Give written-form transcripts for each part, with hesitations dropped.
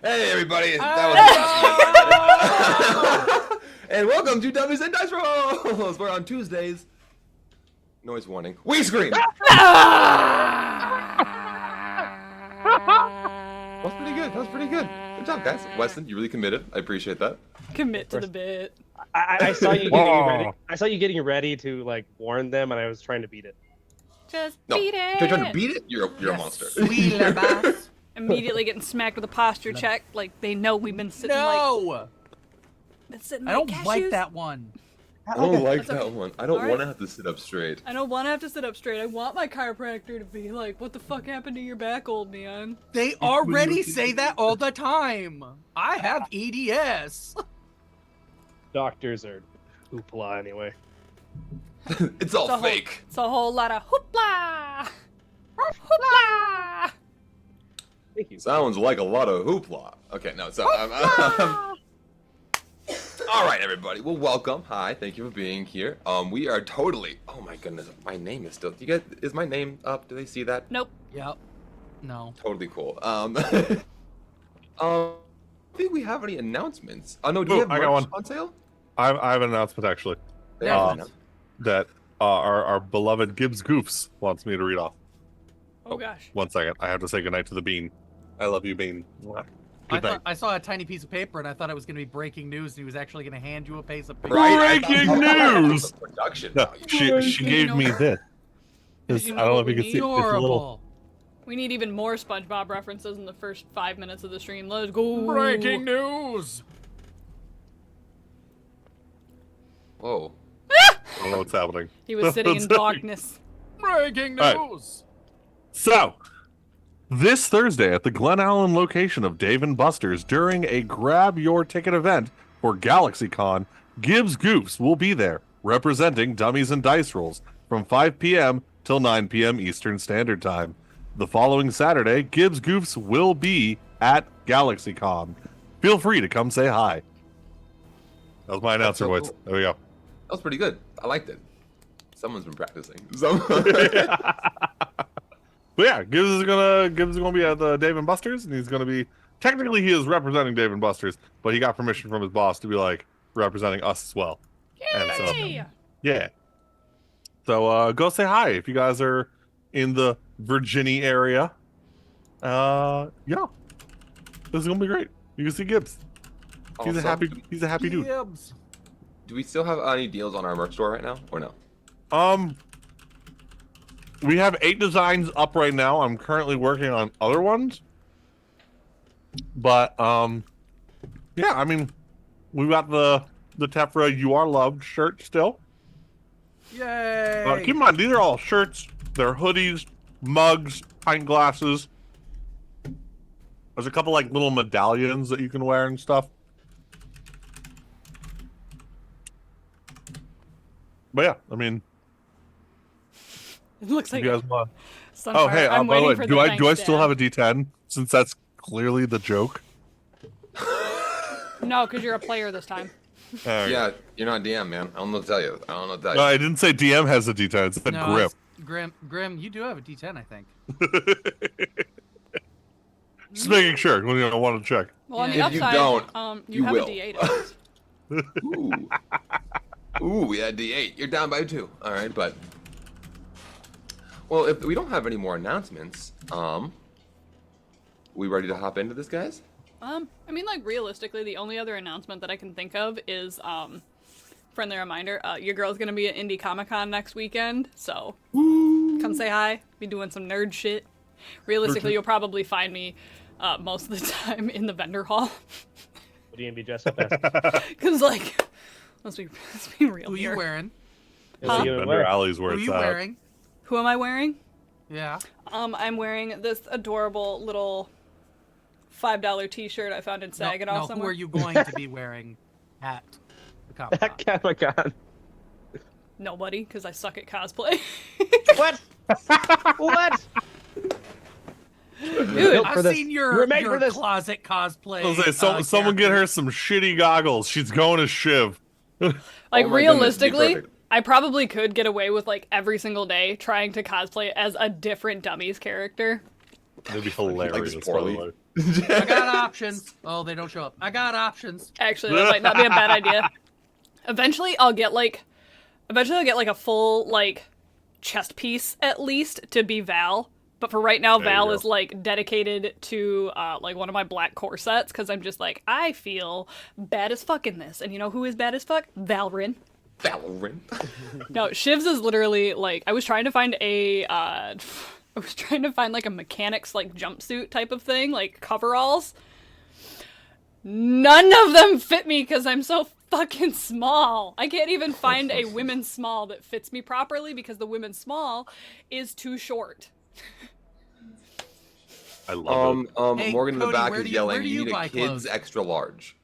Hey everybody, and welcome to Dummies and Dice Rolls. We're on Tuesdays. Noise warning. We scream. That's pretty good. That was pretty good. Good job, guys. Weston, you really committed. I appreciate that. Commit to the bit. I saw you getting ready. I saw you getting ready to like warn them, and I was trying to beat it. Just No, beat it. you're trying to beat it. You're a monster. Sweet bass. Immediately getting smacked with a posture check, like they know we've been sitting No! been sitting I don't like like cashews. that one. I don't like That's okay. that one. I don't Alright. want to have to sit up straight. I don't want to have to sit up straight. I want my chiropractor to be like, "What the fuck happened to your back, old man?" They already say that all the time. I have EDS. Doctors are hoopla anyway. It's all It's a fake. It's a whole lot of hoopla, hoopla. Thank you. Sounds like a lot of hoopla. Okay, no, so all right, everybody. Well, welcome. Hi, thank you for being here. We are totally. Oh my goodness, my name is still. You guys, is my name up? Do they see that? Nope. Yep. No. Totally cool. I think we have any announcements. Oh no, do you have I got merch one. on sale? I have an announcement actually Yeah. that our beloved Gibbs Goofs wants me to read off. Oh gosh. 1 second, I have to say goodnight to the Bean. I love you, Bean. Good night. I saw a tiny piece of paper and I thought it was going to be breaking news and he was actually going to hand you a piece of paper. Right, Breaking I thought- news! Production. No, she gave me this. Did you I know don't know what if we you can need? see. It's a little. Horrible. We need even more SpongeBob references in the first 5 minutes of the stream. Let's go. Breaking news. Whoa. I don't know what's happening. He was sitting in darkness. Breaking All right. news. So, this Thursday at the Glen Allen location of Dave & Buster's during a grab your ticket event for GalaxyCon, Gibbs Goofs will be there representing Dummies and Dice Rolls from 5 p.m. till 9 p.m. Eastern Standard Time. The following Saturday, Gibbs Goofs will be at GalaxyCon. Feel free to come say hi. That was my announcer so voice. cool. There we go. That was pretty good. I liked it. Someone's been practicing. But yeah, Gibbs is gonna be at the Dave & Buster's, and he's gonna be technically he is representing Dave & Buster's, but he got permission from his boss to be like representing us as well. And so Yay! yeah. So go say hi if you guys are in the Virginia area. Yeah. This is gonna be great. You can see Gibbs. He's a Also, happy dude. Gibbs. Do we still have any deals on our merch store right now, or no? We have 8 designs up right now. I'm currently working on other ones. But yeah, I mean, we've got the Tefra You Are Loved shirt still. Yay. Keep in mind, these are all shirts. They're hoodies, mugs, pint glasses. There's a couple like little medallions that you can wear and stuff. But yeah, I mean, It looks if like you guys want. Sunfire. Oh, hey, I'm by the waiting way, for do the I thanks still dab. have a D10 since that's clearly the joke? No, because you're a player this time. Alright. Yeah, you're not DM, man. I don't know what to tell you. I don't know what to tell you. No, I didn't say DM has a D10. It said No, grip. it's Grim, you do have a D10, I think. Just making sure. When you want to check. Well, on the Yeah, if you upside, don't, you you have will. a D8 at least. Ooh, yeah, D8. You're down by 2. All right, but well, if we don't have any more announcements, we ready to hop into this, guys? I mean, like, realistically, the only other announcement that I can think of is, friendly reminder, your girl's gonna be at Indie Comic-Con next weekend, so come say hi, be doing some nerd shit. Realistically, you'll probably find me, most of the time in the vendor hall. What do you gonna be dressed up as? Cause, like, let's be real Who here. you wearing? What are you gonna Vendor wear? Alley's where Who it's you at. wearing? Who am I wearing? Yeah. I'm wearing this adorable little $5 t-shirt I found in Saginaw no, who somewhere. are you going to be wearing at the Comic-Con? Oh my god. Nobody, because I suck at cosplay. What? What? Dude, I've seen You were your made for this. closet cosplay. I was like, someone get her some shitty goggles. She's going to Shiv. like, Oh my goodness, realistically, be perfect. I probably could get away with, like, every single day trying to cosplay as a different Dummies character. It'd be hilarious. just poorly. by the way. I got options. Oh, they don't show up. I got options. Actually, that might not be a bad idea. Eventually, I'll get like a full like chest piece at least to be Val. But for right now, There you Val go. is like dedicated to like one of my black corsets because I'm just like I feel bad as fuck in this, and you know who is bad as fuck? Valrin. Valorant. No, Shivs is literally like I was trying to find like a mechanic's like jumpsuit type of thing, like coveralls. None of them fit me because I'm so fucking small. I can't even find a women's small that fits me properly because the women's small is too short. I love it. Hey, Morgan in the Cody, back where is do you- yelling, where do you you need a buy kid's clothes?" extra large.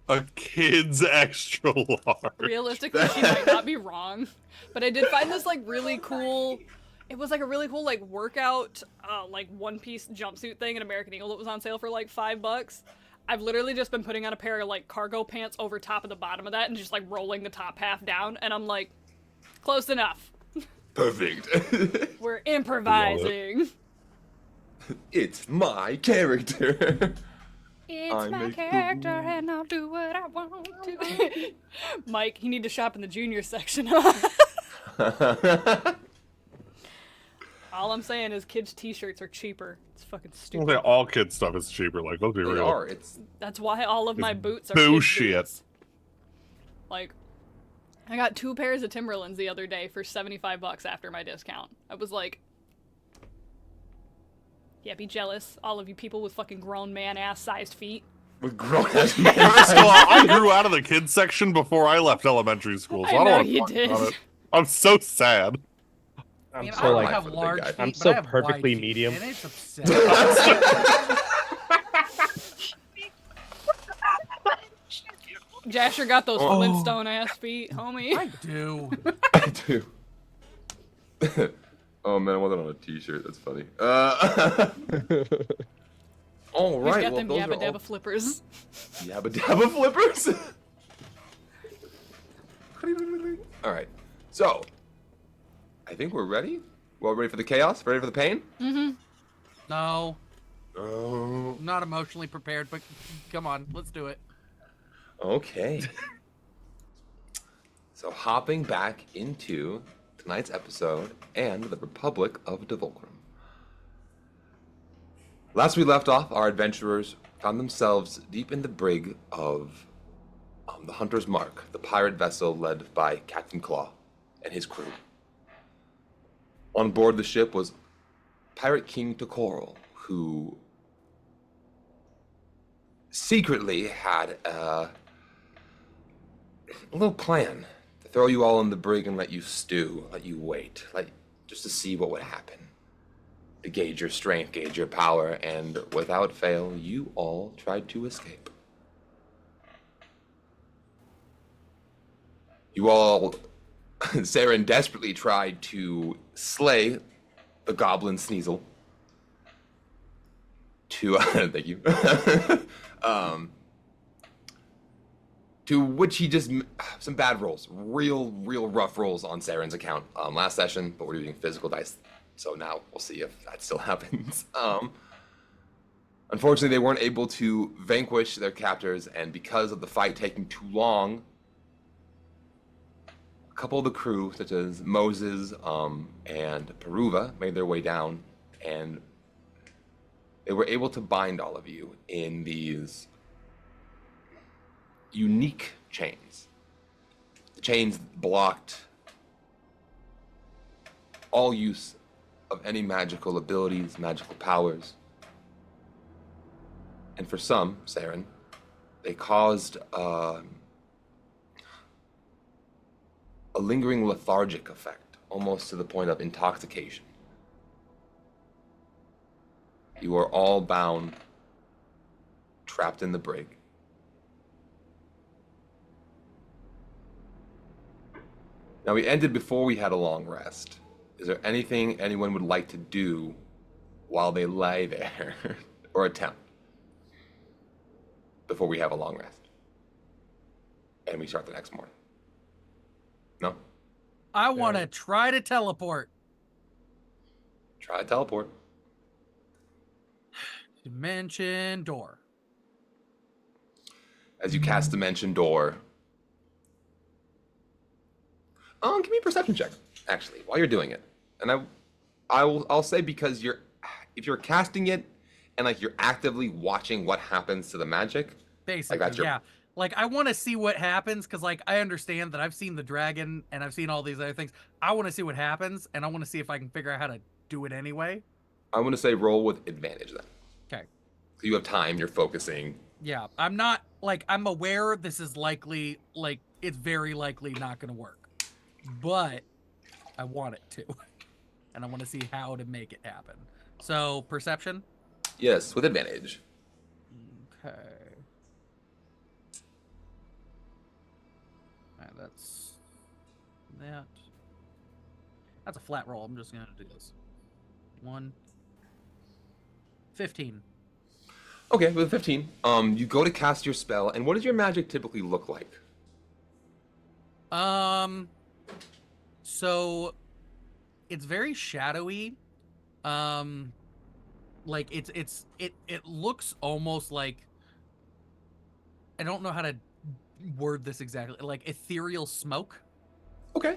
A kid's extra large. Realistically, she might not be wrong, but I did find this like really cool. It was like a really cool like workout, like one-piece jumpsuit thing at American Eagle that was on sale for like $5. I've literally just been putting on a pair of like cargo pants over top of the bottom of that and just like rolling the top half down, and I'm like, close enough. Perfect. We're improvising. It's my character. It's I'm my a character fool. and I'll do what I want to. Mike, you need to shop in the junior section. All I'm saying is kids' t-shirts are cheaper. It's fucking Well, stupid. they- all kid stuff is cheaper. Like, let's be They real. are. It's That's why all of my It's boots are bullshit. kids' boots. Like, I got 2 pairs of Timberlands the other day for $75 after my discount. I was like, yeah, be jealous, all of you people with fucking grown man ass sized feet. with grown ass men. First of all, I grew out of the kids section before I left elementary school, so I I, know don't want you to talk did. about it. I'm so sad. I I'm mean, so I don't like, have for the large big guy. feet, I'm but so I have perfectly wide feet, medium. and it's upsetting. Jasher got those Oh. Flintstone ass feet, homie. I do. I do. Oh man, I want that on a t-shirt. That's funny. All He's right. got Well, them those yabba are all dabba flippers. yabba dabba flippers. All right. So, I think we're ready. Well, ready for the chaos? Ready for the pain? No, Oh. I'm not emotionally prepared, but come on, let's do it. Okay. So hopping back into tonight's episode and the Republic of Devolkrim. Last we left off, our adventurers found themselves deep in the brig of the Hunter's Mark, the pirate vessel led by Captain Claw and his crew. On board the ship was Pirate King Tokorol, who secretly had a little plan to throw you all in the brig and let you stew, let you wait, just to see what would happen. To gauge your strength, gauge your power, and without fail, you all tried to escape. You all, Saren desperately tried to slay the goblin Sneasel. Thank you. To which he just some bad rolls, real rough rolls on Saren's account last session, but we're using physical dice, so now we'll see if that still happens. Unfortunately, they weren't able to vanquish their captors, and because of the fight taking too long, a couple of the crew, such as Moses and Peruva, made their way down, and they were able to bind all of you in these unique chains. The chains blocked all use of any magical abilities, magical powers. And for some, Saren, they caused a lingering lethargic effect, almost to the point of intoxication. You are all bound, trapped in the brig. Now, we ended before we had a long rest. Is there anything anyone would like to do while they lay there, or attempt, before we have a long rest? And we start the next morning. No? I want to try to teleport. Try to teleport. Dimension door. As you cast Dimension Door. Give me a perception check, actually, while you're doing it. And I'll say because if you're casting it and like you're actively watching what happens to the magic. Basically, that's your- yeah. Like, I want to see what happens, because, like, I understand that I've seen the dragon, and I've seen all these other things. I want to see what happens, and I want to see if I can figure out how to do it anyway. I'm going to say roll with advantage then. Okay. So you have time, you're focusing. Yeah, I'm not, like, I'm aware this is likely, like, it's very likely not going to work. But I want it to. And I want to see how to make it happen. So, perception? Yes, with advantage. Okay. Alright, that's that. That's a flat roll. I'm just gonna do this. 15. Okay, with 15, you go to cast your spell, and what does your magic typically look like? So it's very shadowy. Like it looks almost like, I don't know how to word this exactly, like ethereal smoke. Okay.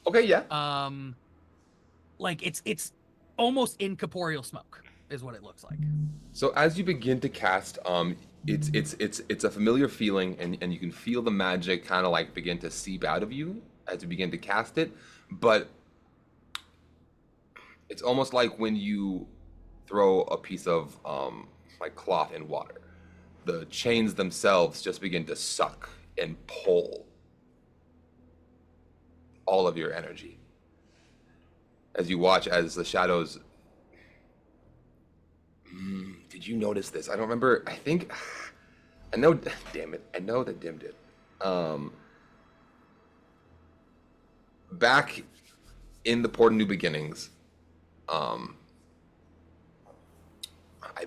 Okay, yeah. Like it's almost incorporeal smoke is what it looks like. So as you begin to cast, it's a familiar feeling, and you can feel the magic kind of like begin to seep out of you as you begin to cast it, but it's almost like when you throw a piece of like cloth in water. The chains themselves just begin to suck and pull all of your energy. As you watch as the shadows... did you notice this? I don't remember. I know, damn it. I know that Dim did. Back in the Port of New Beginnings, I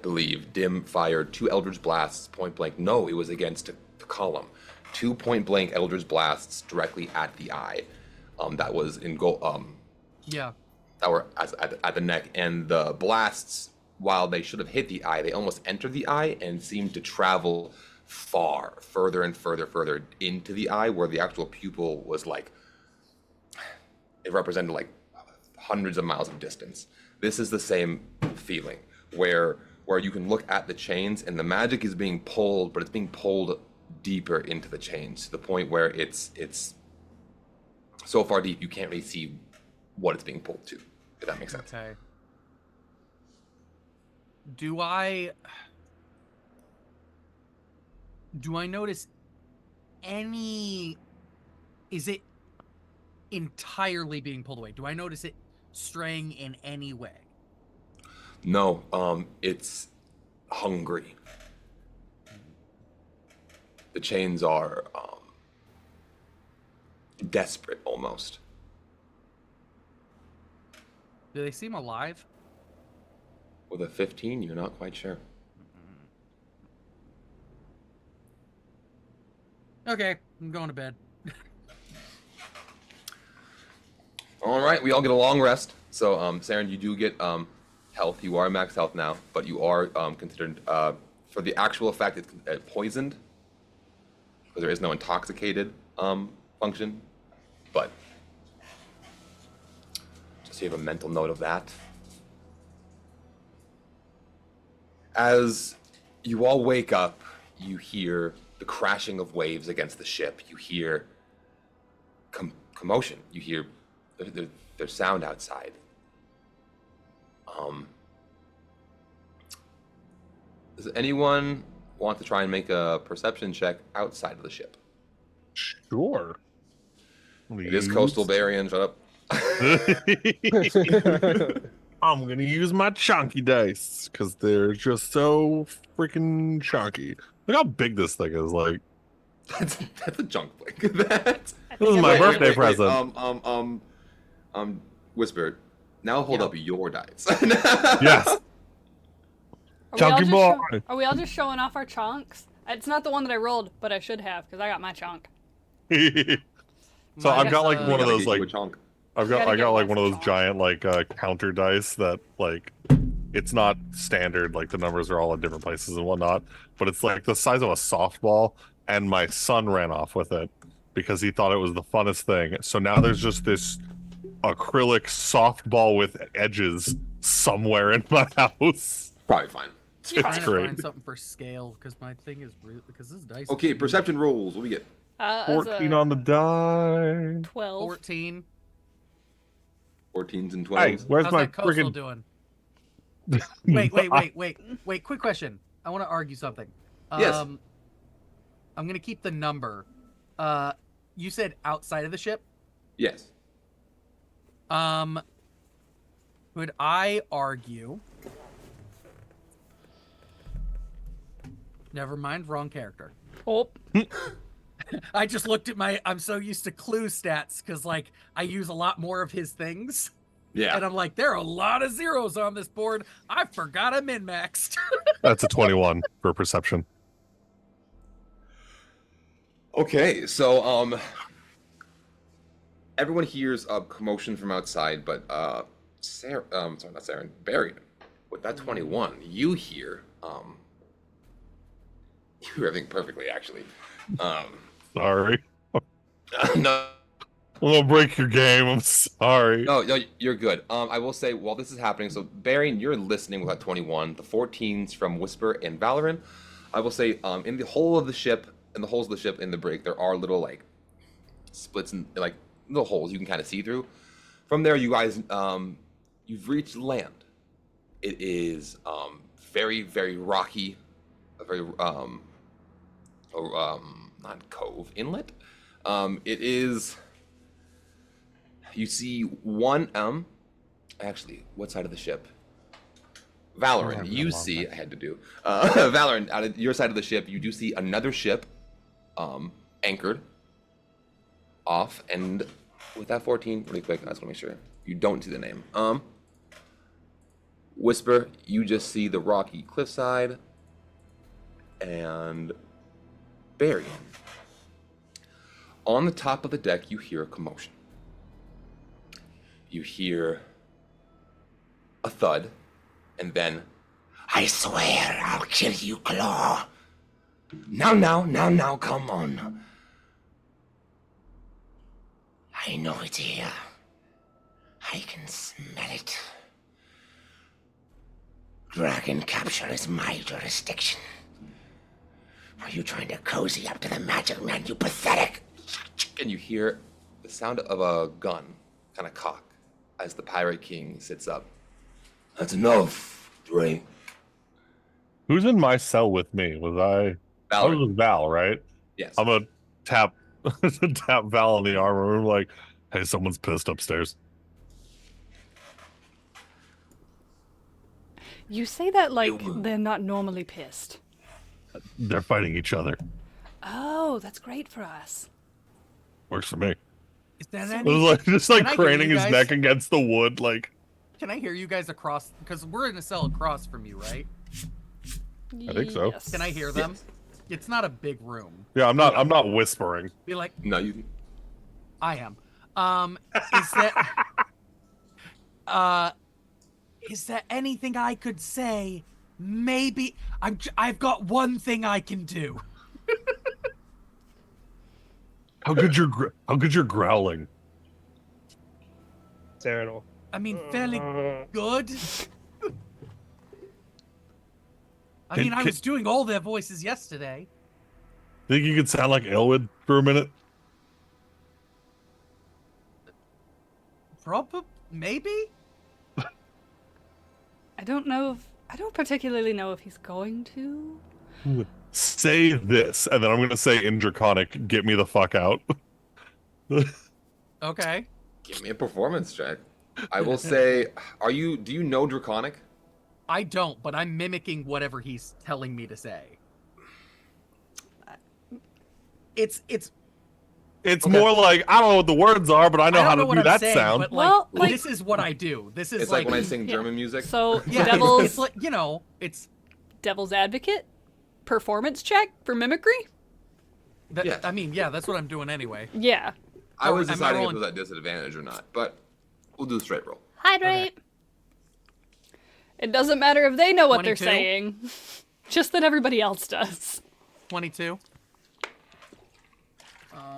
believe Dim fired 2 Eldritch Blasts point blank. No, it was against the column. 2 point blank Eldritch Blasts directly at the eye. That was in goal. Yeah. That were at the neck, and the blasts, while they should have hit the eye, they almost entered the eye and seemed to travel further and further into the eye, where the actual pupil was like, it represented like hundreds of miles of distance. This is the same feeling, where you can look at the chains and the magic is being pulled, but it's being pulled deeper into the chains to the point where it's so far deep you can't really see what it's being pulled to, if that makes sense. Okay. Do I notice any... Is it entirely being pulled away? Do I notice it straying in any way? No, it's hungry. The chains are desperate almost. Do they seem alive? With a 15, you're not quite sure. Okay, I'm going to bed. All right, we all get a long rest. So, Saren, you do get health. You are max health now, but you are considered, for the actual effect, it's poisoned. Because there is no intoxicated function. But, just so you have a mental note of that. As you all wake up, you hear the crashing of waves against the ship. You hear commotion. You hear there's sound outside. Does anyone want to try and make a perception check outside of the ship? Sure. It is coastal Barian. Shut up. I'm gonna use my chunky dice because they're just so freaking chunky. Look how big this thing is. Like That's a junk blink. That's this is my Wait, birthday present. Whisper. Now hold up your dice. Yes, chunky boy. Are we all just showing off our chunks? It's not the one that I rolled, but I should have because I got my chunk. So I've got like one of those Gotta get you like a chunk. I Gotta got get like one of less those giant like counter dice that like It's not standard, like the numbers are all in different places and whatnot, but it's like the size of a softball, and my son ran off with it because he thought it was the funnest thing. So now there's just this acrylic softball with edges somewhere in my house. Probably fine. You're Trying fine. to great. find something for scale because my thing is real. Because this dice. Okay, is perception rolls. What do we get? 14 on the die. 12. 14. 14s and Hey, 12s. where's How's my that coastal friggin' doing? Wait. Quick question. I want to argue something. Yes. I'm gonna keep the number. You said outside of the ship. Yes. Would I argue? Never mind, wrong character. Oh, I just looked at my. I'm so used to clue stats because like I use a lot more of his things, Yeah. and I'm like, there are a lot of zeros on this board. I forgot I min maxed. That's a 21 for perception. Okay, so everyone hears a commotion from outside, but Sarah, sorry, not Sarah, Barry, with that 21, you hear you hear everything perfectly actually. Sorry. No, I'm gonna break your game. I'm sorry. no, you're good. I will say while this is happening, so Barry, you're listening with that 21, the 14s from Whisper and Valorant. I will say in the whole of the ship, in the holes of the ship in the brig, there are little like splits and like little holes you can kind of see through. From there, you guys, you've reached land. It is very, very rocky, a very not cove, inlet. It is. You see one actually, what side of the ship? Valorant, you see. I had to do. Valorant, out of your side of the ship, you do see another ship, anchored, off, and with that 14, really quick, I just want to make sure you don't see the name. Whisper, you just see the rocky cliffside, and Barry. On the top of the deck, you hear a commotion. You hear a thud, and then, I swear I'll kill you, Claw. Now, come on. I know it's here. I can smell it. Dragon capture is my jurisdiction. Are you trying to cozy up to the magic man, you pathetic? And you hear the sound of a gun kind of cock as the Pirate King sits up. That's enough, Dre. Who's in my cell with me? I was Valorant. with Val, right? Yes. I'm gonna tap tap Val in the armor room like, hey, someone's pissed upstairs. you say that like they're not normally pissed. They're fighting each other. Oh, that's great for us. Works for me. Is that It was like just like Can I hear craning you his guys? neck against the wood, like Can I hear you guys across? Because we're in a cell across from you, right? I think so. Yes. Can I hear them? It's not a big room. yeah, I'm not whispering. Be like, No, you. I am. Is that? Is there anything I could say? Maybe I've got one thing I can do. How good you're growling? Cyrano. I mean, fairly good. I mean, I was doing all their voices yesterday. Think you could sound like Elwood for a minute? Probably, maybe. I don't particularly know if he's going to. Say this, and then I'm gonna say in Draconic, get me the fuck out. Okay. Give me a performance check. I will say, do you know Draconic? I don't, but I'm mimicking whatever he's telling me to say. It's It's Okay. more like I don't know what the words are, but I know I how don't know to what do I'm that saying, sound. but Well, like- this is what I do. This is It's like when I sing German music. So yeah, devil's it's like, you know, it's devil's advocate, performance check for mimicry. that, Yeah. I mean, yeah, that's what I'm doing anyway. Yeah. I was am I deciding if it rolling- was at disadvantage or not, but we'll do the straight roll. Hydrate. It doesn't matter if they know what they're 22? saying, just that everybody else does. 22.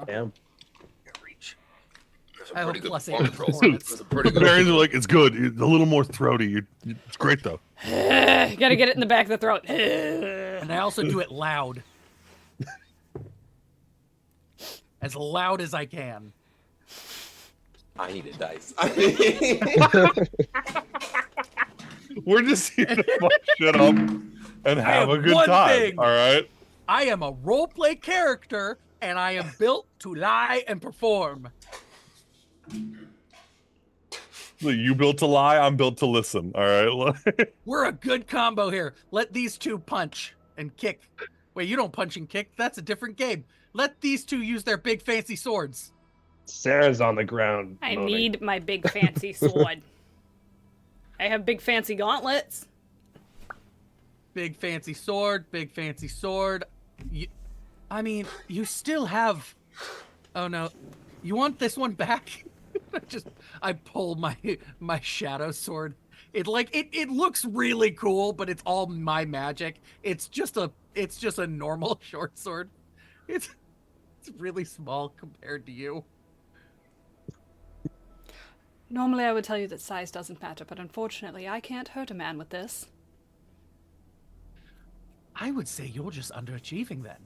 Damn. That's a I have a pretty good +8 performance roll. performance. That's a pretty The good. Barons are like, it's good. It's a little more throaty. It's great though. You gotta get it in the back of the throat. And I also do it loud. As loud as I can. I need a dice. We're just here to fuck shit up and have a good one time. thing. All right. I am a roleplay character, and I am built to lie and perform. So you built to lie. I'm built to listen. All right. We're a good combo here. Let these two punch and kick. Wait, you don't punch and kick. That's a different game. Let these two use their big fancy swords. Sarah's on the ground. I moaning. need my big fancy sword. I have big fancy gauntlets. Big fancy sword, big fancy sword. I mean, you still have... Oh no. You want this one back? I pull my shadow sword. It looks really cool, but it's all my magic. It's just a normal short sword. It's really small compared to you. Normally I would tell you that size doesn't matter, but unfortunately I can't hurt a man with this. I would say you're just underachieving then.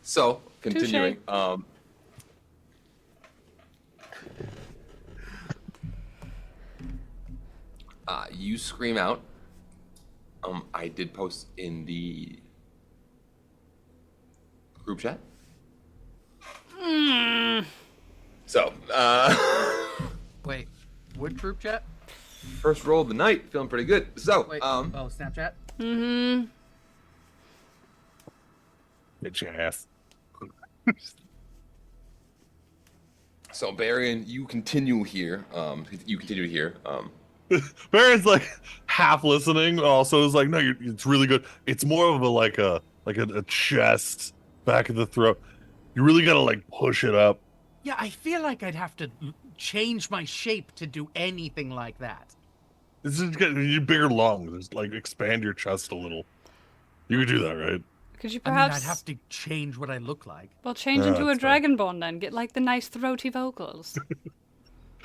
So, continuing. Touché. You scream out. I did post in the group chat. So, Wait, what group chat? first roll of the night, feeling pretty good. So, Wait, Snapchat? Mm-hmm. Bitch ass. so Barian, you continue here. Baron's like half listening. Also, is like, no, it's really good. It's more of a chest back of the throat. You really gotta like push it up. Yeah, I feel like I'd have to change my shape to do anything like that. This is good. You need bigger lungs. Just like expand your chest a little. You could do that, right? Could you I mean, perhaps... I'd have to change what I look like. Well, change Yeah, into a that's fine. dragonborn then. Get like the nice throaty vocals.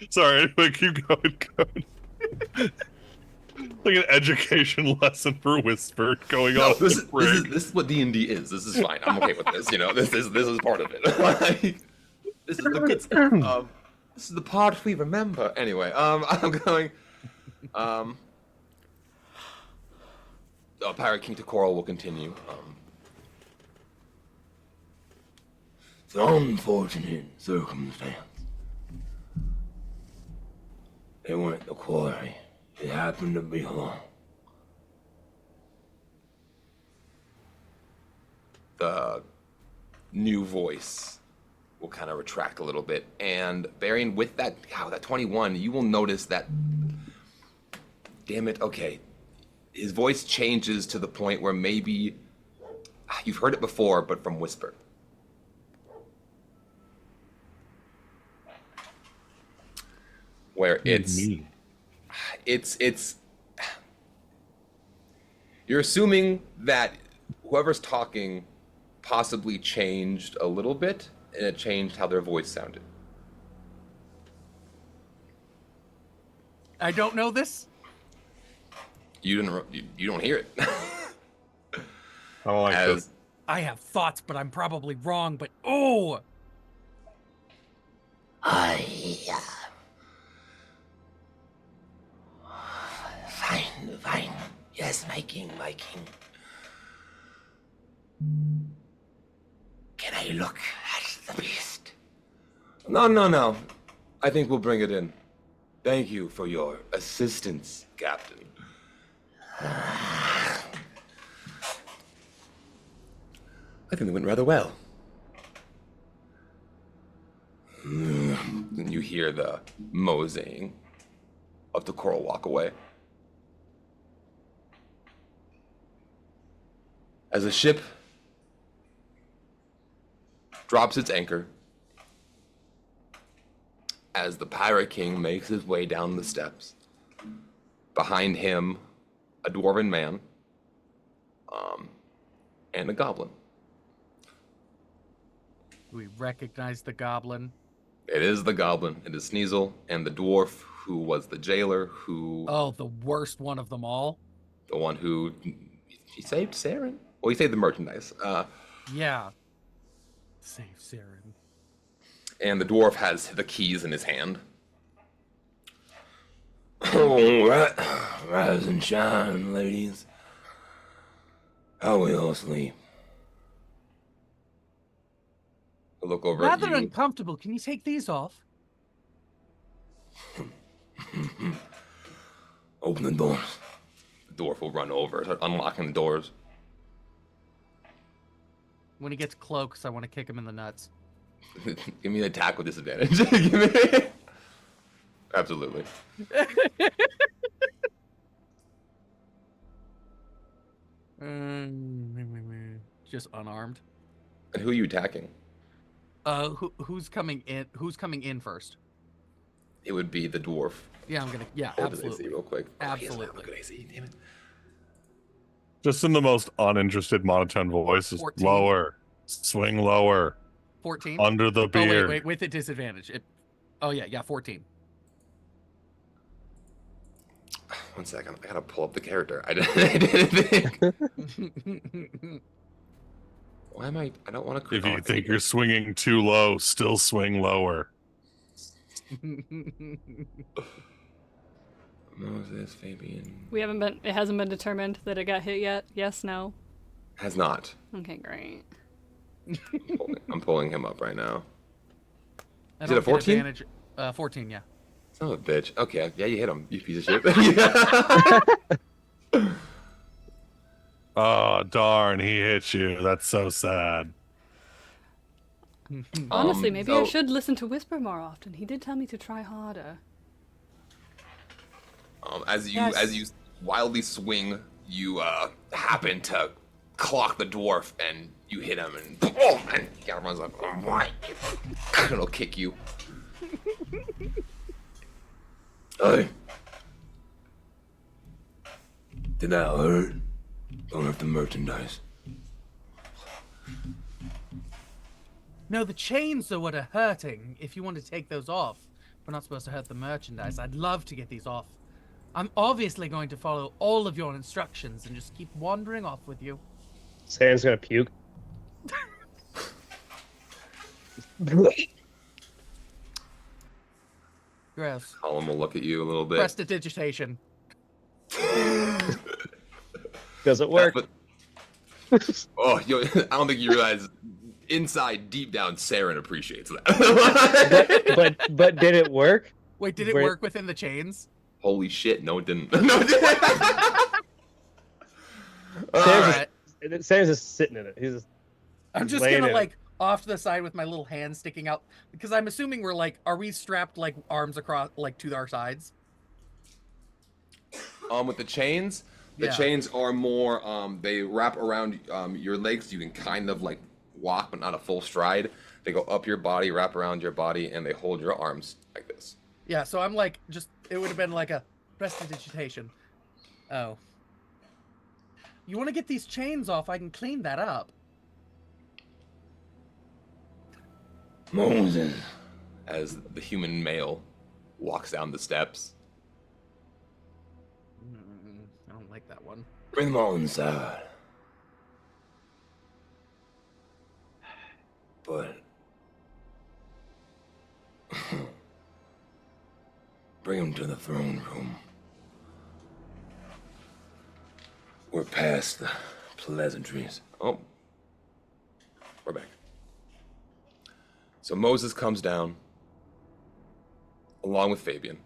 Sorry, anyway, keep going. Like an education lesson for Whisper going No, on. this the break. is what D&D is. This is fine. I'm okay with this. You know, this is part of it. Like, this is the good stuff. This is the part we remember. Anyway, I'm going. Pirate King to Coral will continue. It's an unfortunate circumstance. They weren't the quarry. It happened to be along. The new voice will kind of retract a little bit. And Barian, with that 21, you will notice that, damn it, okay, his voice changes to the point where maybe you've heard it before, but from Whisper. Where it's you're assuming that whoever's talking possibly changed a little bit, and it changed how their voice sounded. I don't know this. You don't hear it. I don't like this. I have thoughts, but I'm probably wrong. But oh, Fine. Yes, my king. Can I look at the beast? No. I think we'll bring it in. Thank you for your assistance, Captain. I think it went rather well. And you hear the moseying of the coral walk away. As the ship drops its anchor, as the Pirate King makes his way down the steps. Behind him, a dwarven man, and a goblin. We recognize the goblin. It is the goblin. It is Sneasel, and the dwarf who was the jailer, who Oh, the worst one of them all. the one who he saved Saren. Well, he saved the merchandise. Yeah. Save Saren. And the dwarf has the keys in his hand. Oh, rise and shine, ladies. How we all sleep. I look over Rather at you. uncomfortable. Can you take these off? Open the doors. The dwarf will run over, start unlocking the doors. When he gets cloaks, I want to kick him in the nuts. Give me an attack with disadvantage. Give me... Absolutely. Just unarmed. And who are you attacking? Who's coming in? Who's coming in first? It would be the dwarf. Yeah, I'm gonna. Yeah, Hold his AC absolutely. real quick. Absolutely. Oh, he has good AC, damn it. Just in the most uninterested monotone voice, is 14. lower, swing lower, 14. under the Oh beard. wait, with a disadvantage. Oh yeah, 14. One second, I gotta pull up the character. I didn't think. Why am I don't want to. If you think you're swinging too low, still swing lower. Moses, Fabian. We haven't been. It hasn't been determined that it got hit yet. Yes, no. Has not. Okay, great. I'm pulling him up right now. I Is it a don't get 14? advantage- 14, yeah. Son of a bitch. Okay, yeah, you hit him, you piece of shit. Oh, darn, he hit you. That's so sad. Honestly, maybe I so- should listen to Whisper more often. He did tell me to try harder. As Yes. you wildly swing, you happen to clock the dwarf, and you hit him, and everyone's like, "Oh my!" And it'll kick you. Hey, did that hurt? Don't have the merchandise. No, the chains are what are hurting. If you want to take those off, we're not supposed to hurt the merchandise. I'd love to get these off. I'm obviously going to follow all of your instructions and just keep wandering off with you. Sam's gonna puke. Gross. Colin will look at you a little bit. Prestidigitation. Does it work? But, oh, I don't think you realize. Inside, deep down, Saren appreciates that. but did it work? Wait, did it Wait. work within the chains? Holy shit! No, it didn't. No, it didn't. Alright. Sam's just sitting in it. He's just I'm just laying gonna in it. like off to the side with my little hand sticking out because I'm assuming we're like, are we strapped like arms across like to our sides? With the chains, the Yeah. chains are more. They wrap around your legs. You can kind of like walk, but not a full stride. They go up your body, wrap around your body, and they hold your arms like this. Yeah, so I'm like, just it would have been like a prestidigitation. Oh. You want to get these chains off? I can clean that up. Moses, as the human male walks down the steps. I don't like that one. Bring them all inside. But bring them to the throne room. We're past the pleasantries. Oh, we're back. So Moses comes down along with Fabian.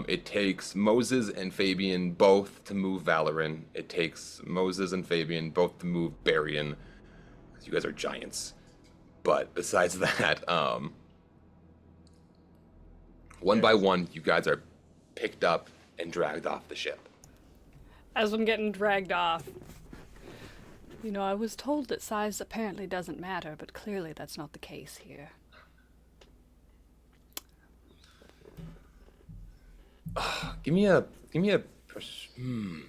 It takes Moses and Fabian both to move Valorin. It takes Moses and Fabian both to move Barian. You guys are giants. But besides that, one by one, you guys are picked up and dragged off the ship. As I'm getting dragged off. You know, I was told that size apparently doesn't matter, but clearly that's not the case here. Give me a pers- hmm.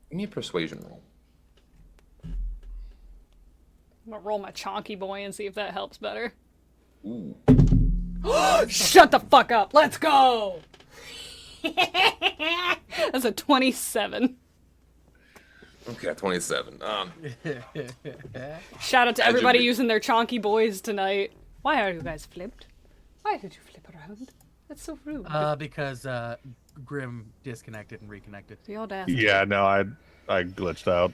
Give me a persuasion roll. I'm gonna roll my chonky boy and see if that helps better. Ooh. Shut the fuck up. Let's go. That's a 27. Okay, 27. Shout out to As you everybody do- using their chonky boys tonight. Why are you guys flipped? Why did you flip around? That's so rude. Because Grim disconnected and reconnected. The audacity. Yeah, no, I glitched out.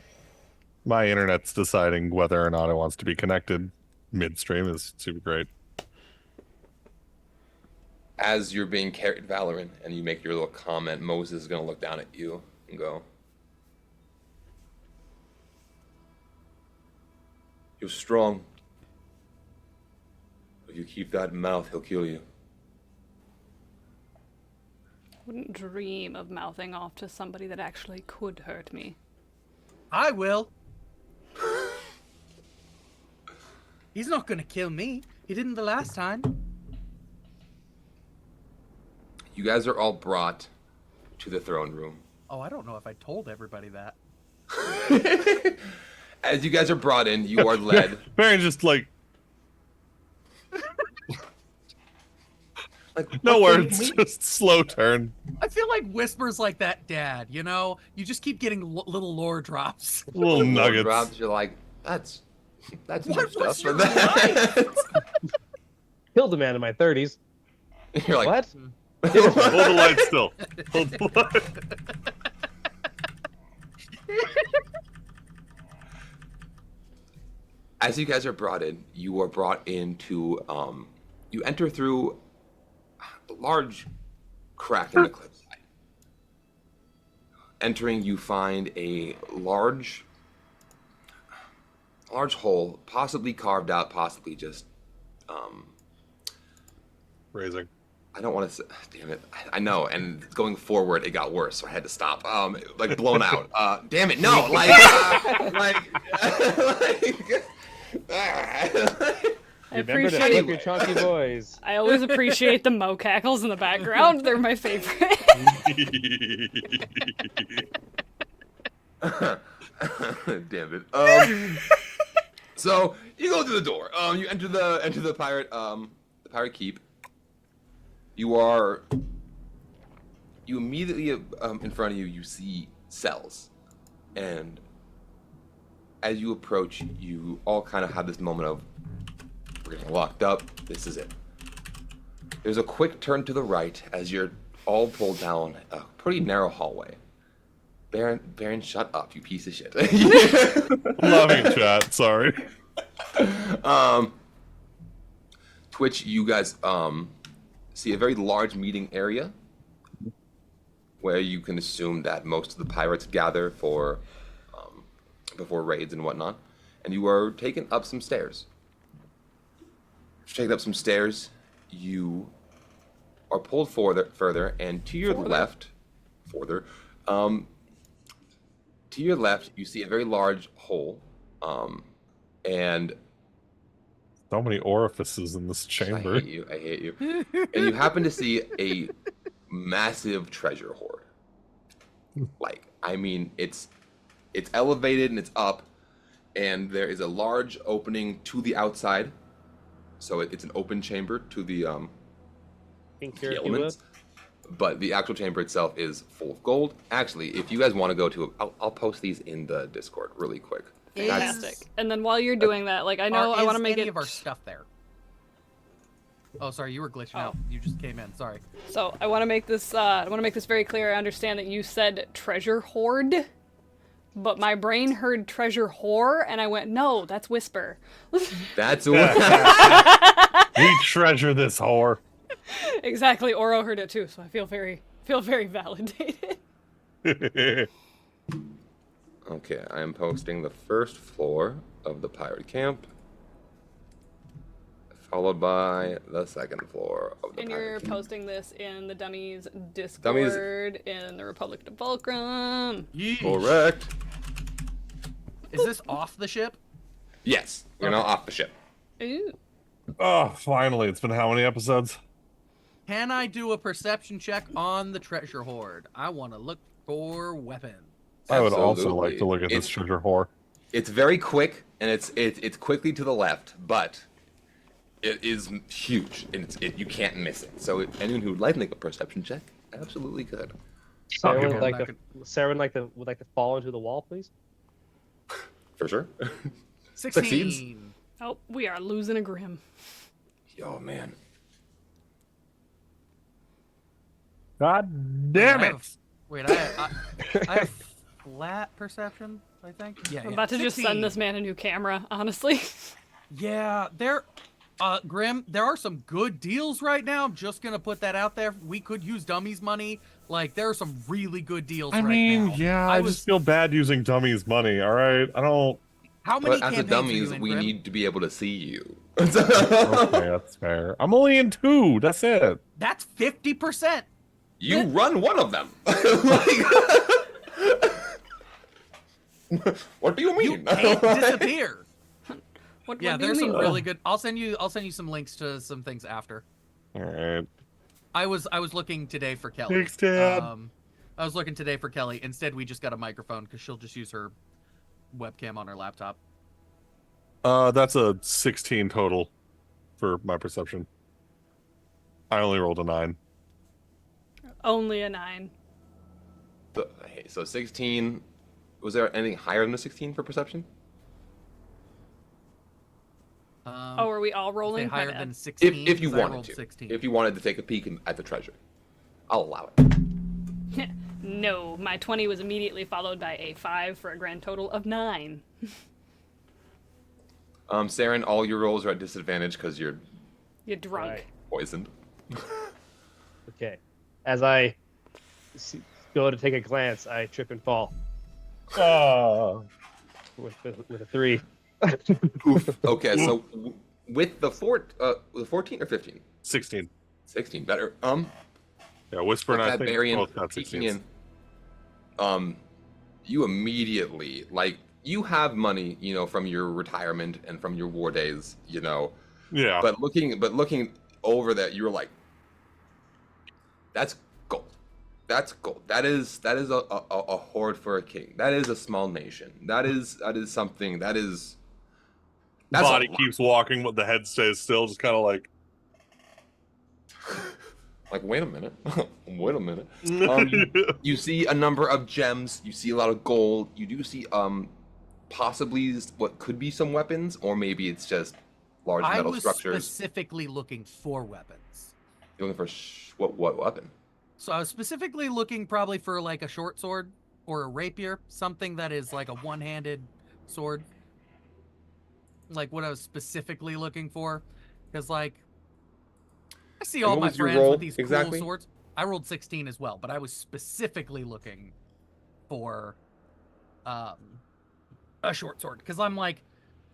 My internet's deciding whether or not it wants to be connected midstream is super great. As you're being carried, Valorant, and you make your little comment, Moses is gonna look down at you and go, "You're strong. If you keep that mouth, he'll kill you." Wouldn't dream of mouthing off to somebody that actually could hurt me. I will. He's not gonna kill me. He didn't the last time. You guys are all brought to the throne room. Oh, I don't know if I told everybody that. As you guys are brought in, you are led. Baron just like Like, no what words, do you mean? just slow turn. I feel like Whisper's like that dad, you know? You just keep getting little lore drops. Little Little nuggets. drops, you're like, that's What new was stuff. your for that. Killed a man in my 30s. You're like, What? Hold the light still. Hold the light. As you guys are brought in, you are brought into, you enter through a large crack in the cliffside. Entering, you find a large hole, possibly carved out, possibly just, Raising. I don't want to say, damn it, I know, and going forward, it got worse, so I had to stop. Like, blown out. Damn it, no, like, I Remember to appreciate flip your chunky boys. I always appreciate the mo cackles in the background. They're my favorite. Damn it. So you go through the door. You enter the pirate keep. You immediately in front of you. You see cells, and as you approach, you all kind of have this moment of, we're getting locked up. This is it. There's a quick turn to the right as you're all pulled down a pretty narrow hallway. Baron, shut up, you piece of shit. I'm laughing at chat, sorry. Twitch, you guys see a very large meeting area where you can assume that most of the pirates gather for before raids and whatnot, and you are taken up some stairs. Taken up some stairs, you are pulled further, and to your left, to your left, you see a very large hole, and So many orifices in this chamber. I hate you. And you happen to see a massive treasure hoard. Like, I mean, it's elevated and it's up, and there is a large opening to the outside. So it's an open chamber to the elements. But the actual chamber itself is full of gold. Actually, if you guys want to go to, I'll post these in the Discord really quick. Fantastic. And then while you're doing that, like, I know I want to make any it. of our stuff there. Oh, sorry, you were glitching out. You just came in. Sorry. So I want to make this. I want to make this very clear. I understand that you said treasure hoard, but my brain heard treasure whore, and I went, no, that's whisper. That's what. We treasure this whore. Exactly. Oro heard it too, so I feel very validated. Okay, I am posting the first floor of the pirate camp, followed by the second floor of the And pirate you're camp. posting this in the Dummies Discord in the Republic of Devolkrim. Correct. Is this off the ship? Yes, you're now off the ship. Ooh. Oh, finally. It's been how many episodes? Can I do a perception check on the treasure hoard? I want to look for weapons. I would also Absolutely. like to look at this treasure whore. It's very quick, and it's quickly to the left, but it is huge, and you can't miss it. So anyone who would like to make a perception check, absolutely could. Sarah Oh, would like to. Sarah would like to fall into the wall, please. For sure. 16. Oh, we are losing a Grim. Oh man. God damn it! Wait, I have flat perception, I think. Yeah, I'm about to just 16. send this man a new camera, honestly. Yeah, Grim, there are some good deals right now. I'm just gonna put that out there. We could use dummies money. Like, there are some really good deals I right mean, now. yeah, I just feel bad using dummies' money. All right, I don't. How many But as a campaigns are dummies, you in, we Grim? need to be able to see you. Okay, that's fair. I'm only in 2. That's it. That's 50%. You run one of them. Like, what do you You mean? can't disappear. What Yeah, do you there's some mean? really good. I'll send you some links to some things after. All right. I was looking today for Kelly. Thanks, Dad. I was looking today for Kelly. Instead, we just got a microphone because she'll just use her webcam on her laptop. That's a 16 total for my perception. I only rolled a 9. Only a 9. Hey, so 16. Was there anything higher than a 16 for perception? Oh, are we all say rolling? My higher bad. than 16. If you 'cause I wanted rolled to. 16. If you wanted to take a peek at the treasure, I'll allow it. No, my 20 was immediately followed by a 5 for a grand total of 9. Saren, all your rolls are at disadvantage because you're You're drunk. Right. poisoned. Okay. As I go to take a glance, I trip and fall. Oh. With a 3. Oof. Okay, so with the 14 or 15? 16. 16, better. Yeah, Whisper and With I that think variant both got peeking 16s. in, you immediately, like, you have money, from your retirement and from your war days, Yeah. but looking over that, you were like, that's gold. That's gold. That is a hoard for a king. That is a small nation. That is something. That's Body a lot. keeps walking, but the head stays still, just kind of like. Like, wait a minute. Wait a minute. You see a number of gems. You see a lot of gold. You do see possibly what could be some weapons, or maybe it's just large I metal was structures. specifically looking for weapons. You're looking for what weapon? So I was specifically looking probably for like a short sword or a rapier, something that is like a one-handed sword. Like what I was specifically looking for, because like I see all what my was your friends roll with these exactly? cool swords. I rolled 16 as well, but I was specifically looking for a short sword because I'm like,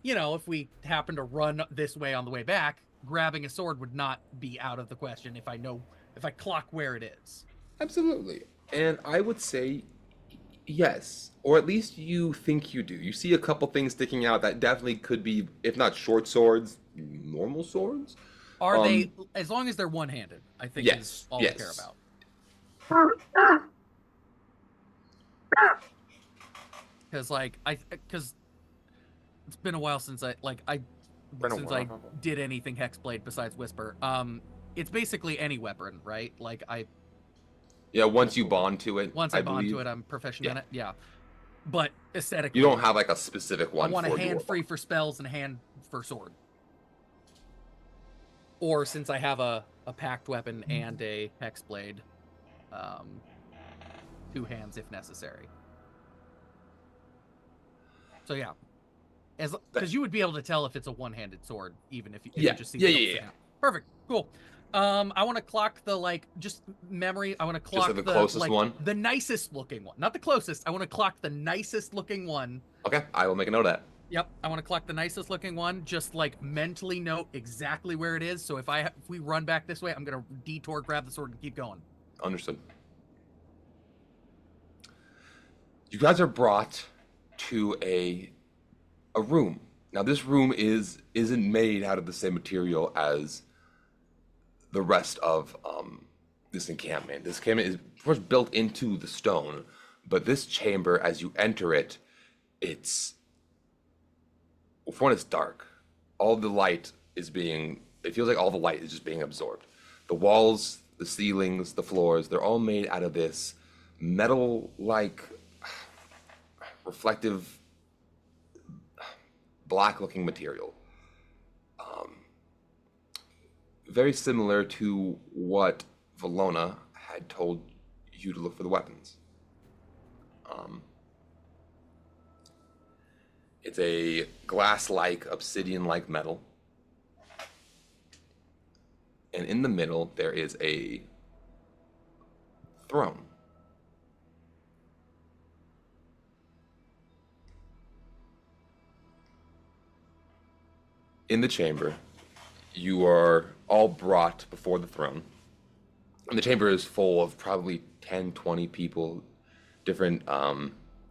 if we happen to run this way on the way back, grabbing a sword would not be out of the question if I clock where it is. Absolutely. And I would say yes, or at least you think you do. You see a couple things sticking out that definitely could be, if not short swords, normal swords. Are they, as long as they're one-handed, I think Yes, is all yes. I care about. Because it's been a while since I did anything Hexblade besides Whisper. It's basically any weapon, right? Like Yeah, once you bond to it, once I bond believe, to it, I'm proficient Yeah. in it. Yeah, but aesthetically, you don't have like a specific I one. want a for hand your free for spells and a hand for sword. Or since I have a packed weapon and a hexblade, 2 hands if necessary. So yeah, because you would be able to tell if it's a one-handed sword even if you just see. Yeah. Perfect, cool. I want to clock the just memory. I want to clock the closest one? the nicest looking one, not the closest. I want to clock the nicest looking one. Okay, I will make a note of that. Yep, I want to clock the nicest looking one. Just mentally note exactly where it is. So if we run back this way, I'm gonna detour, grab the sword, and keep going. Understood. You guys are brought to a room. Now this room isn't made out of the same material as the rest of this encampment. This encampment is, of course, built into the stone, but this chamber, as you enter it, it's, well, for one, it's dark. All the light is being, it feels like all the light is just being absorbed. The walls, the ceilings, the floors, they're all made out of this metal-like, reflective, black-looking material. Very similar to what Valona had told you to look for the weapons. It's a glass-like, obsidian-like metal. And in the middle, there is a throne. In the chamber, you are all brought before the throne. And the chamber is full of probably 10, 20 people, different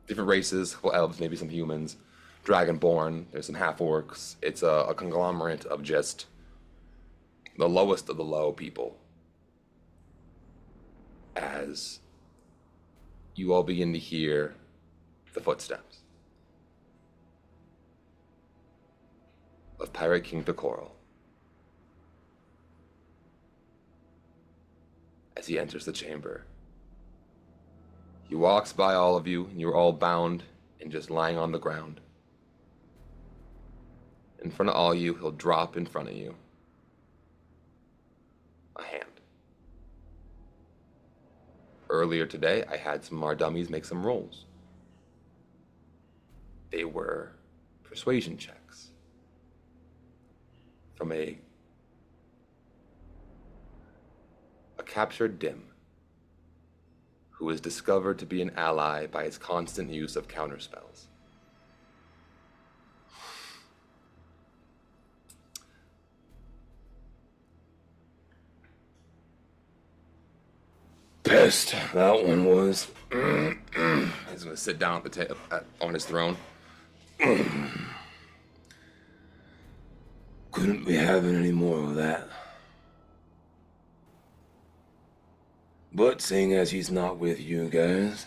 races, well, elves, maybe some humans, dragonborn, there's some half-orcs. It's a conglomerate of just the lowest of the low people. As you all begin to hear the footsteps of Pirate King DeCoral as he enters the chamber. He walks by all of you, and you're all bound and just lying on the ground. In front of all you, he'll drop in front of you a hand. Earlier today, I had some of our dummies make some rolls. They were persuasion checks from a captured dim who is discovered to be an ally by his constant use of counterspells. Pissed, that one was. He's gonna sit down at the on his throne. Couldn't be having any more of that. But seeing as he's not with you guys,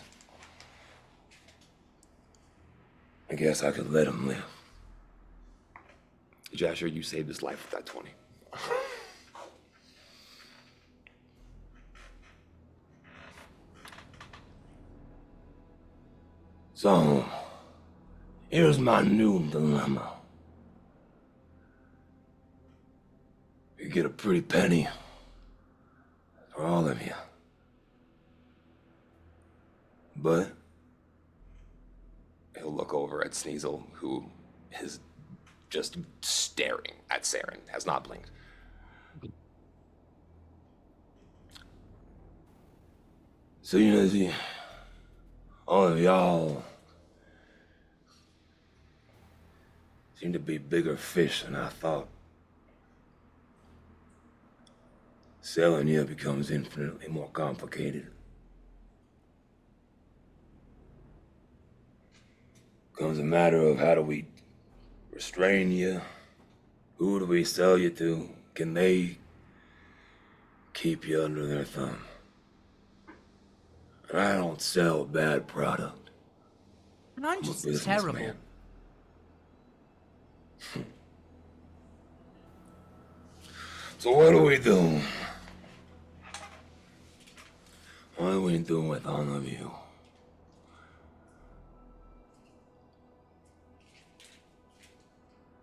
I guess I could let him live. Jasher, you saved his life with that 20. So, here's my new dilemma. You get a pretty penny for all of you. But he'll look over at Sneasel, who is just staring at Saren, has not blinked. So, you know, see, all of y'all seem to be bigger fish than I thought. Selling you becomes infinitely more complicated. Becomes a matter of how do we restrain you? Who do we sell you to? Can they keep you under their thumb? And I don't sell bad product. And I'm I'm a just businessman. terrible. So what do we do? What do we do with all of you?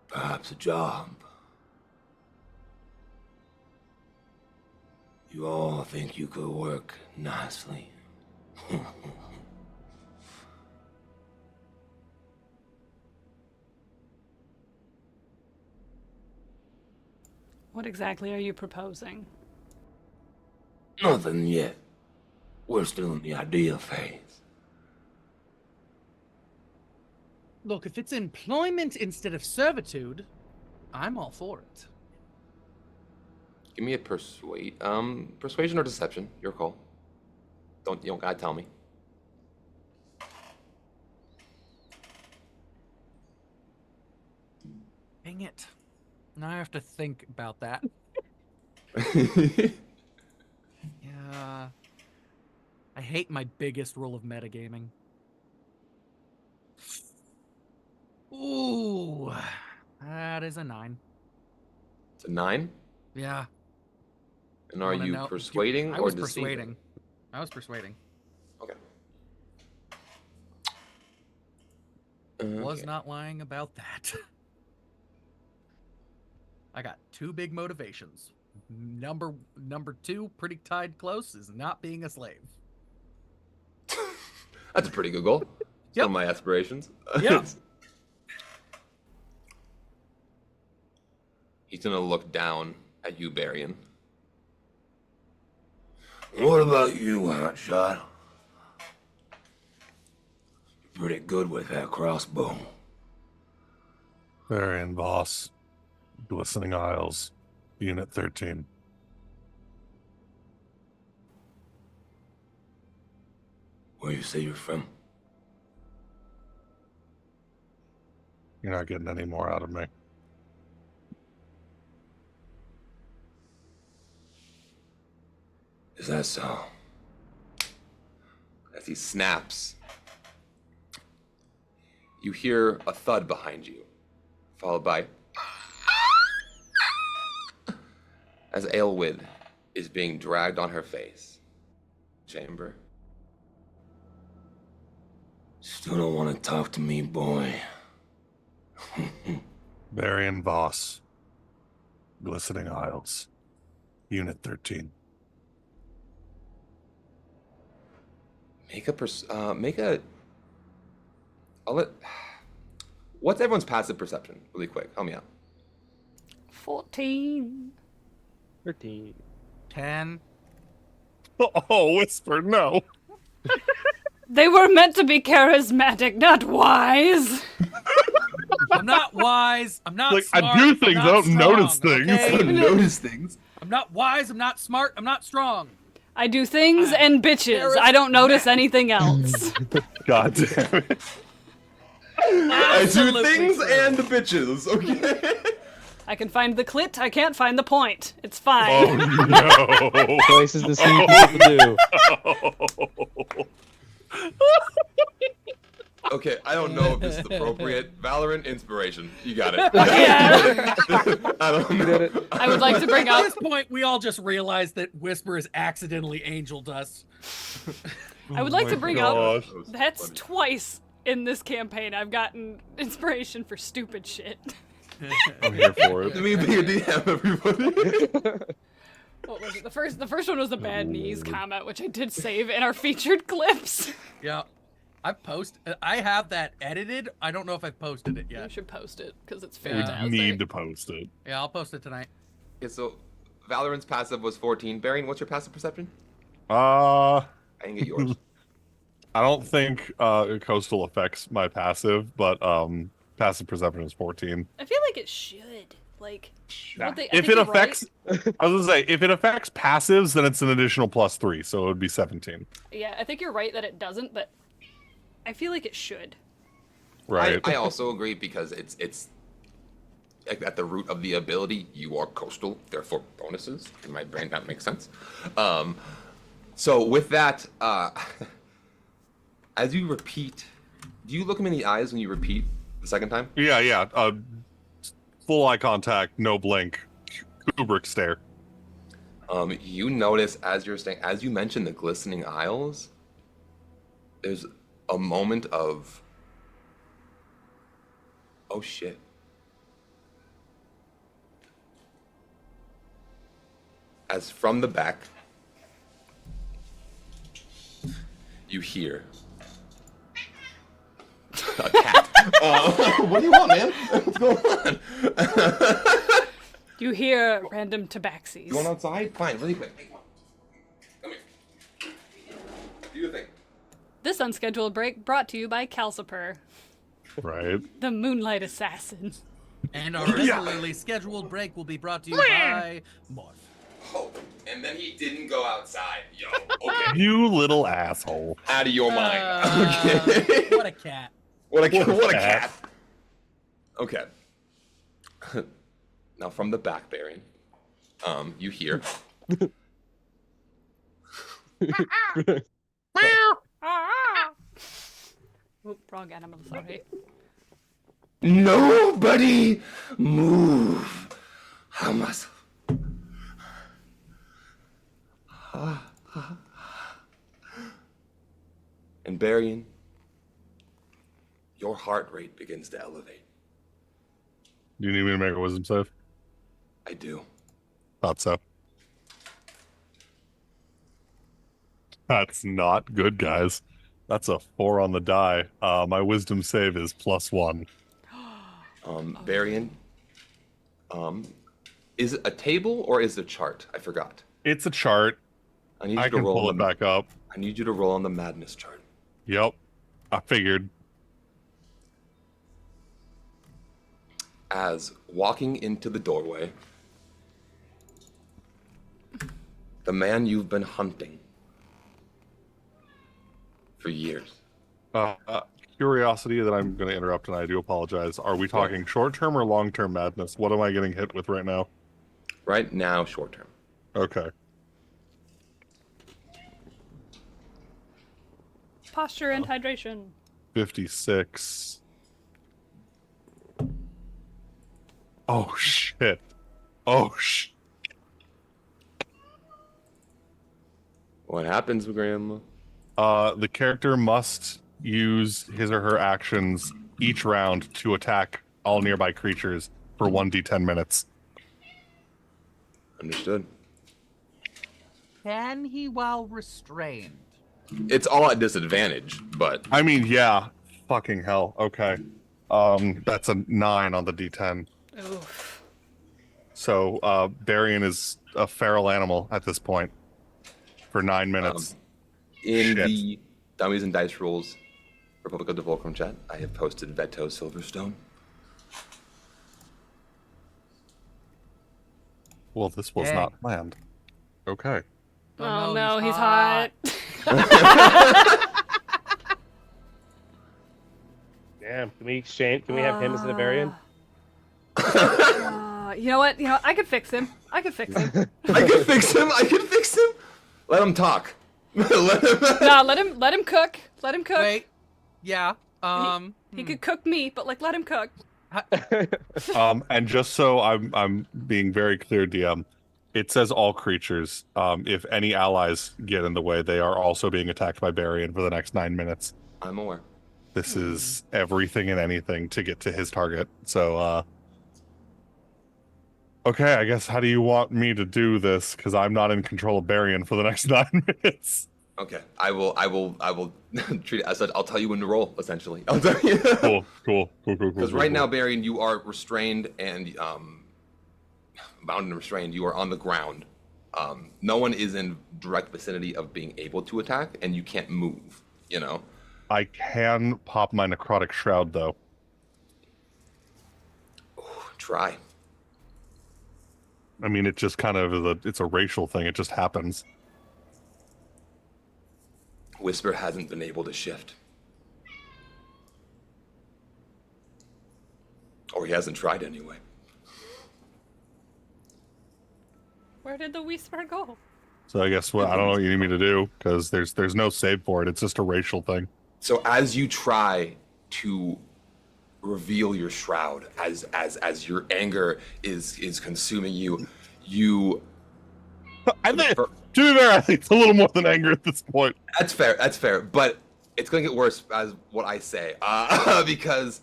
Perhaps a job. You all think you could work nicely. What exactly are you proposing? Nothing yet. We're still in the idea phase. Look, if it's employment instead of servitude, I'm all for it. Give me a persuasion or deception. Your call. You don't gotta tell me. Dang it. Now I have to think about that. Yeah. I hate my biggest rule of metagaming. Ooh. That is a 9. It's a 9. Yeah. And are Wanna you know- persuading I or was deceiving? persuading. I was persuading. Okay. Was Okay. not lying about that. I got 2 big motivations. Number 2, pretty tied close, is not being a slave. That's a pretty good goal. Some Yep. of my aspirations. Yep. He's gonna look down at you, Barian. What about you, Hotshot? You're pretty good with that crossbow. Varian boss. Glistening Isles. Unit 13. Where you say you're from? You're not getting any more out of me. Is that so? As he snaps, you hear a thud behind you, followed by as Aelwyd is being dragged on her face. Chamber. Still don't want to talk to me, boy. Varian boss. Glistening Isles. Unit 13. What's everyone's passive perception? Really quick, help me out. 14. 13. 10. Oh, Whisper, no. They were meant to be charismatic, not wise. I'm not wise. I'm not Like, smart. I do things, I'm I not don't notice strong, things. okay? Notice things. I'm not wise. I'm not smart. I'm not strong. I do things and bitches. I don't notice anything else. God damn it. I do Absolutely things true. and the bitches, okay? I can find the clit, I can't find the point. It's Oh, fine. no. Places to see people do. Okay, I don't know if this is appropriate. Valorant inspiration. You got it. Yeah. I don't You know. did it. I would like to bring At up. this point, we all just realized that Whisper has accidentally angeled us. I would like to bring up. gosh. That was That's funny. twice in this campaign I've gotten inspiration for stupid shit. I'm here for Let it. me be a DM, everybody. What was it? The first one was the bad knees comment, which I did save in our featured clips. Yeah. I have that edited. I don't know if I've posted it You yet. should post it because it's We fantastic. need to post it. Yeah, I'll post it tonight. Okay, so Valorant's passive was 14. Barian, what's your passive perception? Uh, I didn't get yours. I don't think coastal affects my passive, but passive perception is 14. I feel like it should. Like, don't they, I If think it you're affects, I was gonna say, if it affects passives, then it's an additional +3, so it would be 17. right. Yeah, I think you're right that it doesn't, but I feel like it should. Right. I also agree because it's like at the root of the ability. You are coastal, therefore bonuses. In my brain, that makes sense. So with that, as you repeat, do you look him in the eyes when you repeat the second time? Yeah. Full eye contact, no blink, Kubrick stare. You notice as you're staying, as you mentioned the glistening isles, there's a moment of, oh shit. As from the back, you hear a cat. What do you want, man? What's going on? You hear random tabaxis. Going outside? Fine, really quick. Hey, come here. Do your thing. This unscheduled break brought to you by Calciper, Right. the Moonlight Assassin. And our regularly scheduled break will be brought to you by Morph. Oh, and then he didn't go outside. Yo, okay. You little asshole. Out of your mind. Okay. What a cat. What a What a cat. cat. Okay. Now from the back, Barian, You hear. Oop, wrong animal, sorry. Nobody move. Hamas. And Barian, your heart rate begins to elevate. Do you need me to make a wisdom save? I do. Thought so. That's not good, guys. That's a 4 on the die. My wisdom save is +1. Barian, is it a table or is it a chart? I forgot. It's a chart. I need you I to can roll pull on it the, back up. I need you to roll on the madness chart. Yep. I figured. As walking into the doorway, the man you've been hunting for years. Curiosity that I'm going to interrupt, and I do apologize. Are we talking short-term or long-term madness? What am I getting hit with right now? Right now, short term. Okay. Posture and hydration. 56. Oh, shit. Oh, What happens, Grandma? The character must use his or her actions each round to attack all nearby creatures for 1d10 minutes. Understood. Can he while restrained? It's all at disadvantage, but I mean, yeah. Fucking hell. Okay. That's a 9 on the d10. Oof. So, Barian is a feral animal at this point for 9 minutes. in Shit. the Dummies and Dice Rolls Republic of Devolkrim chat, I have posted Veto Silverstone. Well, this was Dang. not planned. Okay. Oh no, he's hot. Damn. Can we exchange? Can we have him as an Avarian? You know what? I could fix him. I could fix him. I can fix him. I can fix him. Let him talk. Let him. No, let him cook. Let him cook. Wait. Yeah. He could cook me, but like let him cook. And just so I'm being very clear, DM, it says all creatures. If any allies get in the way, they are also being attacked by Barian for the next 9 minutes. I'm aware. This is everything and anything to get to his target. So, okay, I guess how do you want me to do this? Because I'm not in control of Barian for the next 9 minutes. Okay, I will treat it as such. I'll tell you when to roll. Essentially, I'll tell you. Cool. Because right now, Barian, you are restrained and bound and restrained. You are on the ground. No one is in direct vicinity of being able to attack, and you can't move. You know. I can pop my necrotic shroud though. Try. I mean, it just kind of it's a racial thing. It just happens. Whisper hasn't been able to shift. Or he hasn't tried anyway. Where did the whisper go? So I guess I don't know what you need me to do because there's no save for it. It's just a racial thing. So as you try to reveal your shroud, as your anger is consuming you, I think, to be fair, I think it's a little more than anger at this point. That's fair. But it's gonna get worse as what I say, because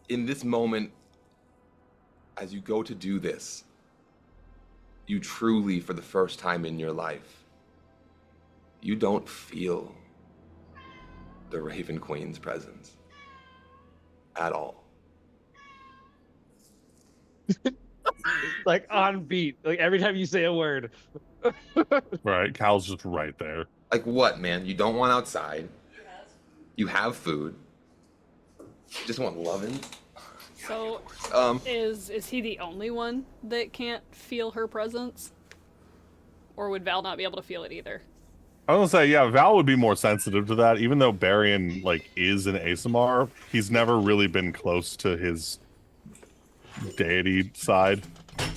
in this moment, as you go to do this, you truly, for the first time in your life, you don't feel the Raven Queen's presence at all. Like on beat. Like every time you say a word. Right, Cal's just right there. Like what, man? You don't want outside. You have food. You just want loving. So, is he the only one that can't feel her presence? Or would Val not be able to feel it either? I was gonna say, yeah, Val would be more sensitive to that. Even though Barian is an ASMR, he's never really been close to his deity side.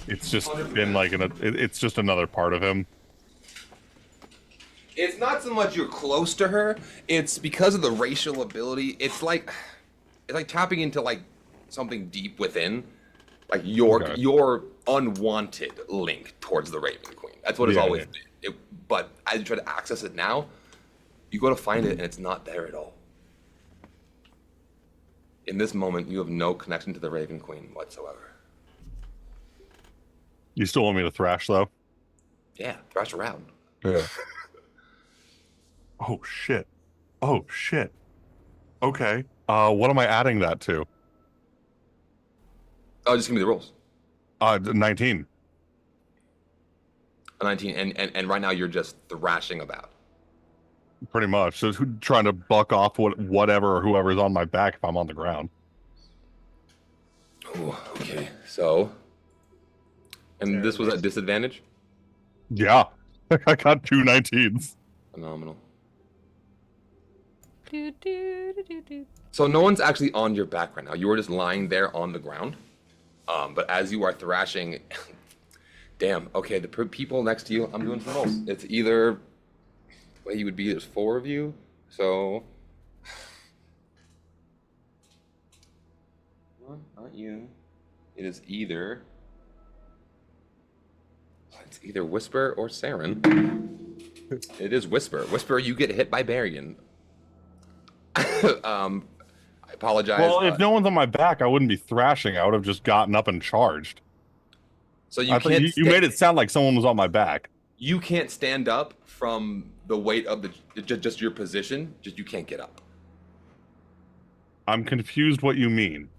It's just been like it's just another part of him. It's not so much you're close to her, it's because of the racial ability. It's like tapping into like something deep within. Like your unwanted link towards the Raven Queen. That's what it's always been. But as you try to access it now, you go to find it and it's not there at all. In this moment, you have no connection to the Raven Queen whatsoever. You still want me to thrash though? Yeah, thrash around. Yeah. Oh shit. Oh shit. Okay. What am I adding that to? Oh, just give me the rolls. 19. A 19, and right now you're just thrashing about. Pretty much. So trying to buck off whatever or whoever's on my back if I'm on the ground. Ooh, okay, so... And this was at disadvantage? Yeah. I got 2 19s. Phenomenal. Do, do, do, do, do. So no one's actually on your back right now. You were just lying there on the ground. But as you are thrashing... Damn, okay, the people next to you, I'm doing some rolls. It's either... Way you would be, there's 4 of you, so... Well, not you. It is either... It's either Whisper or Saren. It is Whisper. Whisper, you get hit by Barian. I apologize. Well, if no one's on my back, I wouldn't be thrashing. I would have just gotten up and charged. So you can't. You made it sound like someone was on my back. You can't stand up from the weight of just your position. Just you can't get up. I'm confused what you mean.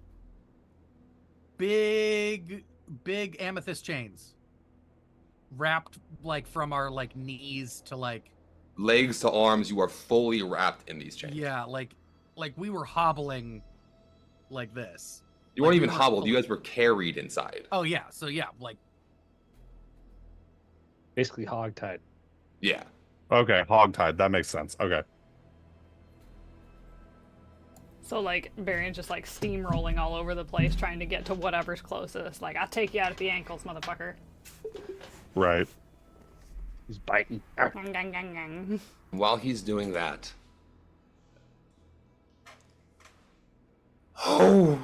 Big amethyst chains. Wrapped like from our like knees to like legs to arms. You are fully wrapped in these chains. Yeah, like we were hobbling like this. You weren't even hobbled. You guys were carried inside. Oh yeah, so yeah, like Basically hogtied. Yeah. Okay, hogtied. That makes sense. Okay. So like Varian's just like steamrolling all over the place trying to get to whatever's closest. Like, I'll take you out at the ankles, motherfucker. Right. He's biting. While he's doing that... Oh,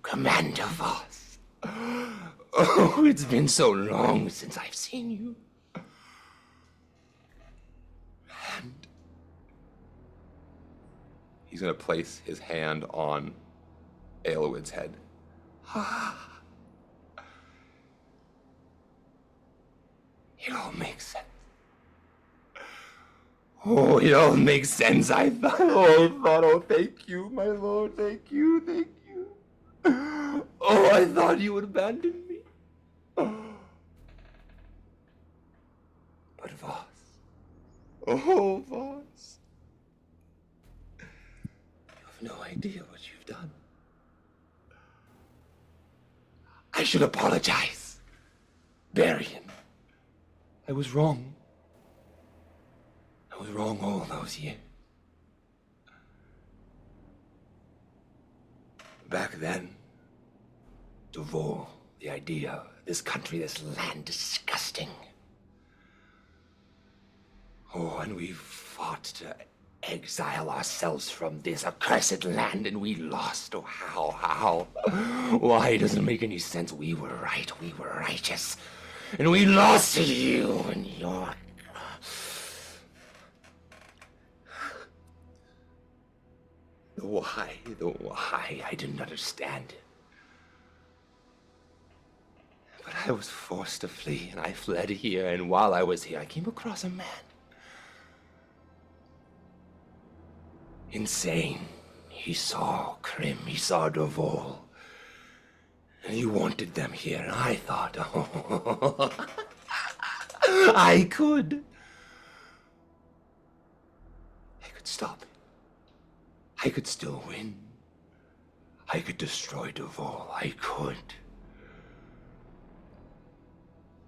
Commander Voss. Oh, it's been so long since I've seen you. And he's going to place his hand on Aelowid's head. It all makes sense. Oh, it all makes sense. I thought, oh, thank you, my lord. Thank you. Oh, I thought you would abandon me. But Voss. Oh, Voss. You have no idea what you've done. I should apologize. Barian. I was wrong. I was wrong all those years. Back then, Devol, the idea, this country, this land, disgusting. Oh, and we fought to exile ourselves from this accursed land, and we lost. Oh, how? Why, it doesn't make any sense. We were right, we were righteous. And we lost to you and your... The why, I didn't understand. But I was forced to flee, and I fled here, and while I was here, I came across a man. Insane. He saw Krim, he saw Devol. And he wanted them here, and I thought, oh, I could stop it. I could still win. I could destroy Devol. I could.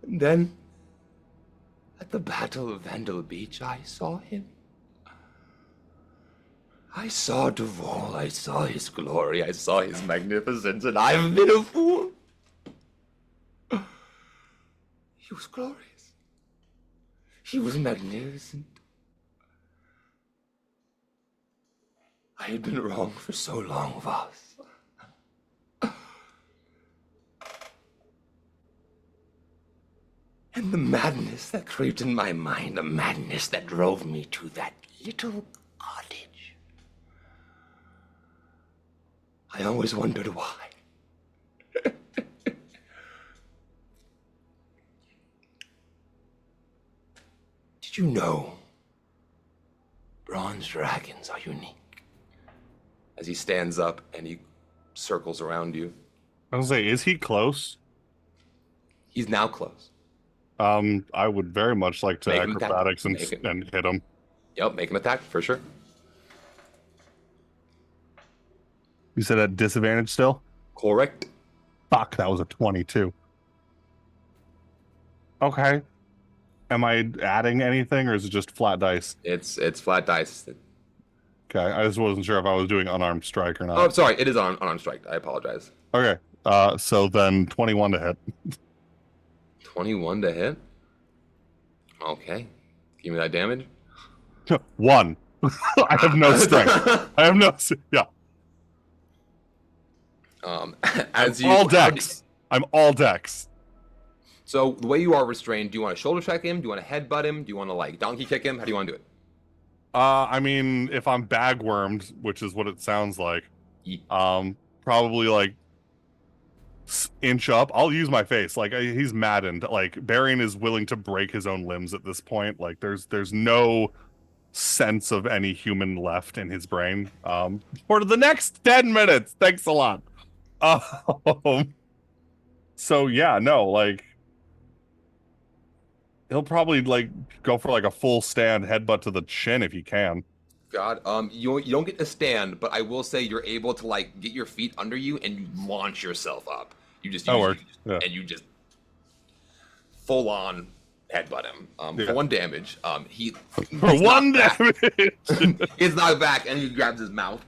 And then, at the Battle of Vandal Beach, I saw him. I saw Devol, I saw his glory, I saw his magnificence, and I've been a fool. glorious. He was magnificent. I had been wrong for so long, Voss. And the madness that crept in my mind, the madness that drove me to that little cottage. I always wondered why. Did you know bronze dragons are unique? As he stands up and he circles around you. I was gonna say, is he close? He's now close. I would very much like to Make him attack. acrobatics and Make it. and hit him. Yep, make him attack for sure. You said at disadvantage still? Correct. Fuck, that was a 22. Okay. Am I adding anything, or is it just flat dice? It's flat dice. Okay, I just wasn't sure if I was doing unarmed strike or not. Oh, I'm sorry. It is on strike. I apologize. Okay, so then 21 to hit. 21 to hit. Okay. Give me that damage. 1. I have no strength. I have no... Yeah. As you... All dex. I'm all dex. So, the way you are restrained, do you want to shoulder check him? Do you want to headbutt him? Do you want to, like, donkey kick him? How do you want to do it? I mean, if I'm bagwormed, which is what it sounds like, Ye- probably, like, inch up. I'll use my face. Like, he's maddened. Like, Barian is willing to break his own limbs at this point. Like, there's no sense of any human left in his brain. For the next 10 minutes. Thanks a lot. So, yeah, no, like, he'll probably, like, go for, like, a full stand headbutt to the chin if he can. God, you don't get to stand, but I will say you're able to, like, get your feet under you and you launch yourself up. You just... That works, yeah. And you just full-on headbutt him. Yeah. For 1 damage. He... For 1 damage! He's knocked back and he grabs his mouth.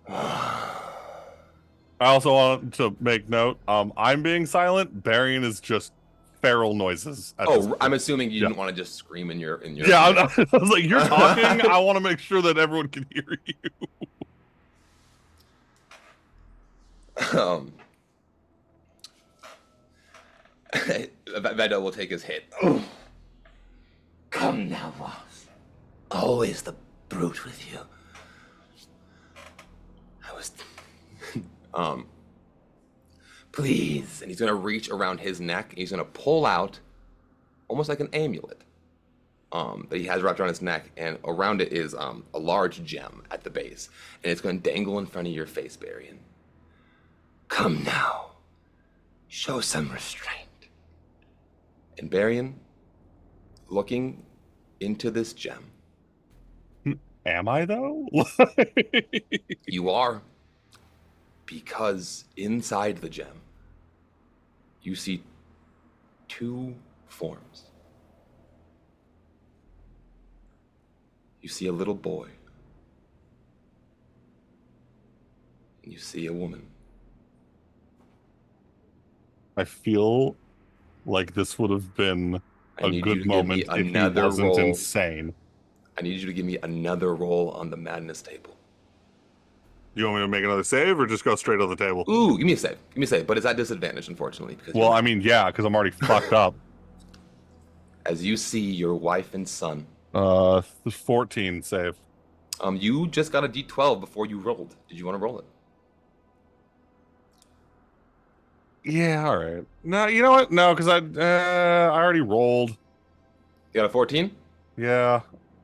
I also want to make note, I'm being silent. Barian is just feral noises. At this Oh, point. I'm assuming you didn't Yeah. want to just scream in your... Yeah, I was like, you're talking? I want to make sure that everyone can hear you. Veda will take his hit. Come now, Voss. Always the brute with you. I was... Please. And he's going to reach around his neck. And he's going to pull out almost like an amulet that he has wrapped around his neck. And around it is a large gem at the base. And it's going to dangle in front of your face, Barian. Come now. Show some restraint. And Barian, looking into this gem, Am I, though? you are. Because inside the gem, you see 2 forms. You see a little boy. And you see a woman. I feel like this would have been I a need you good to give me moment if he another wasn't roll. insane. I need you to give me another roll on the madness table. You want me to make another save or just go straight on the table? Ooh, give me a save. Give me a save. But it's at disadvantage, unfortunately. Because Well, I mean, yeah, because I'm already fucked up. as you see your wife and son, 14 save. you just got a d12 before you rolled. Did you want to roll it? Yeah, all right. No, you know what? No, because I already rolled. You got a 14? Yeah.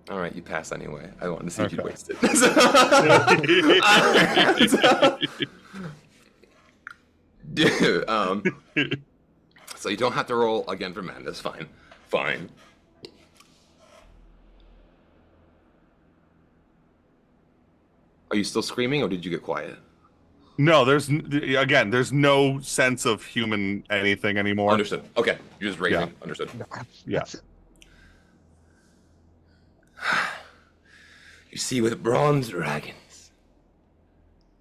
All right, you pass anyway. I wanted to see if you Okay. wasted. Dude, so you don't have to roll again for madness. Fine. Fine. Are you still screaming or did you get quiet? No, there's no sense of human anything anymore. Understood. Okay, you're just raging. Yeah. Understood. Yeah. You see, with bronze dragons,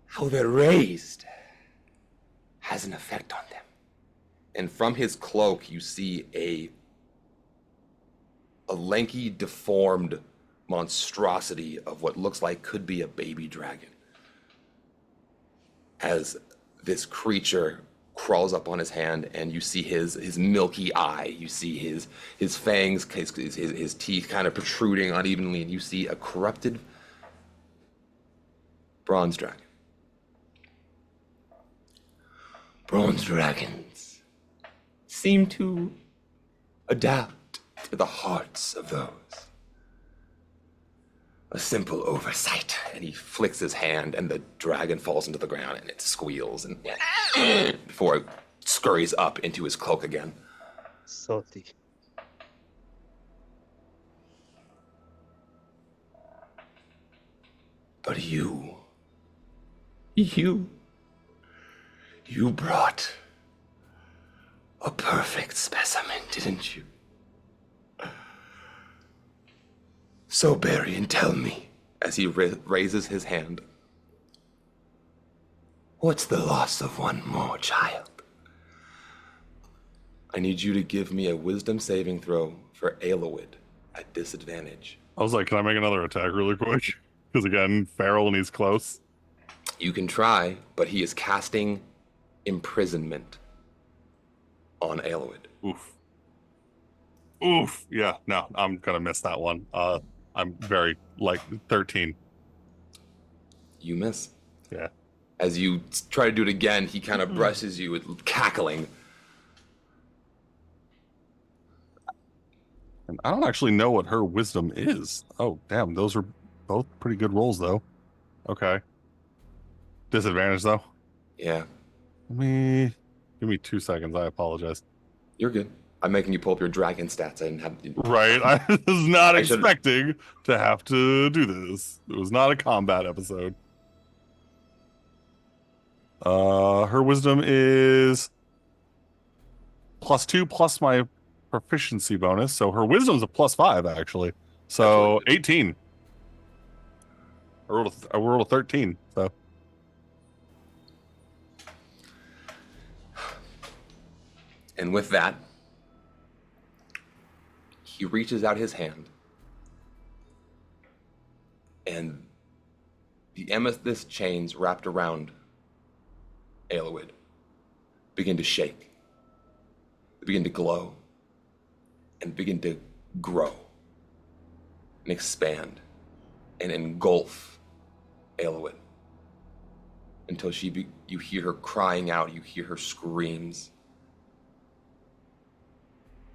how they're raised has an effect on them. And from his cloak, you see a lanky, deformed monstrosity of what looks like could be a baby dragon. As this creature crawls up on his hand, and you see his milky eye. You see his fangs, his teeth kind of protruding unevenly, and you see a corrupted bronze dragon. Bronze dragons seem to adapt to the hearts of those. A simple oversight. And he flicks his hand, and the dragon falls into the ground, and it squeals, and before it scurries up into his cloak again. Salty. But you brought a perfect specimen, didn't you? So, Barian, tell me, As he raises his hand, what's the loss of one more child? I need you to give me a wisdom saving throw for Aloid at disadvantage. I was like, can I make another attack really quick? Because again, feral and he's close. You can try, but he is casting imprisonment on Aloid. Oof. Oof. Yeah, no, I'm gonna miss that one. I'm very, 13. You miss. Yeah. As you try to do it again, he kind of brushes you with cackling. And I don't actually know what her wisdom is. Oh, damn, those are both pretty good rolls, though. Okay. Disadvantage, though? Yeah, Give me 2 seconds. I apologize. you're good. I'm making you pull up your dragon stats. I didn't have. Right, I was not I should've- expecting to have to do this. It was not a combat episode. Her wisdom is +2 plus my proficiency bonus, so her wisdom's a +5 actually. So That's really 18. I rolled a 13. So And with that, he reaches out his hand, and the amethyst chains wrapped around Aloid begin to shake. They begin to glow and begin to grow and expand and engulf Aloid until you hear her crying out, you hear her screams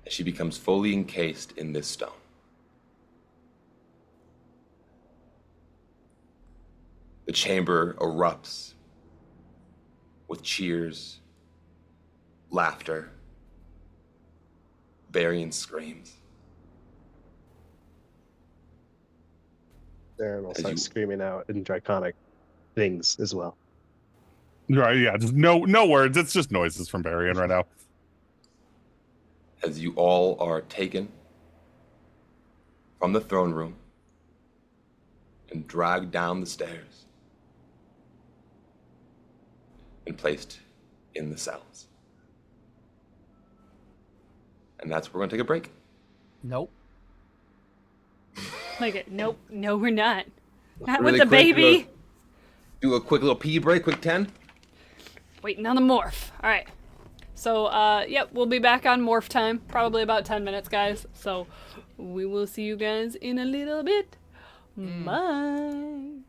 as she becomes fully encased in this stone. The chamber erupts with cheers, laughter, Barian screams. Darren will As start you- screaming out in draconic things as well. right, yeah, just no words. It's just noises from Barian right now. As you all are taken from the throne room and dragged down the stairs and placed in the cells. And that's where we're going to take a break. Nope. Nope, no, we're not. Not Really with the quick, baby. Do a quick little pee break, quick 10. Waiting on the morph. All right. So, yep, we'll be back on morph time. Probably about 10 minutes, guys. So, we will see you guys in a little bit. Bye.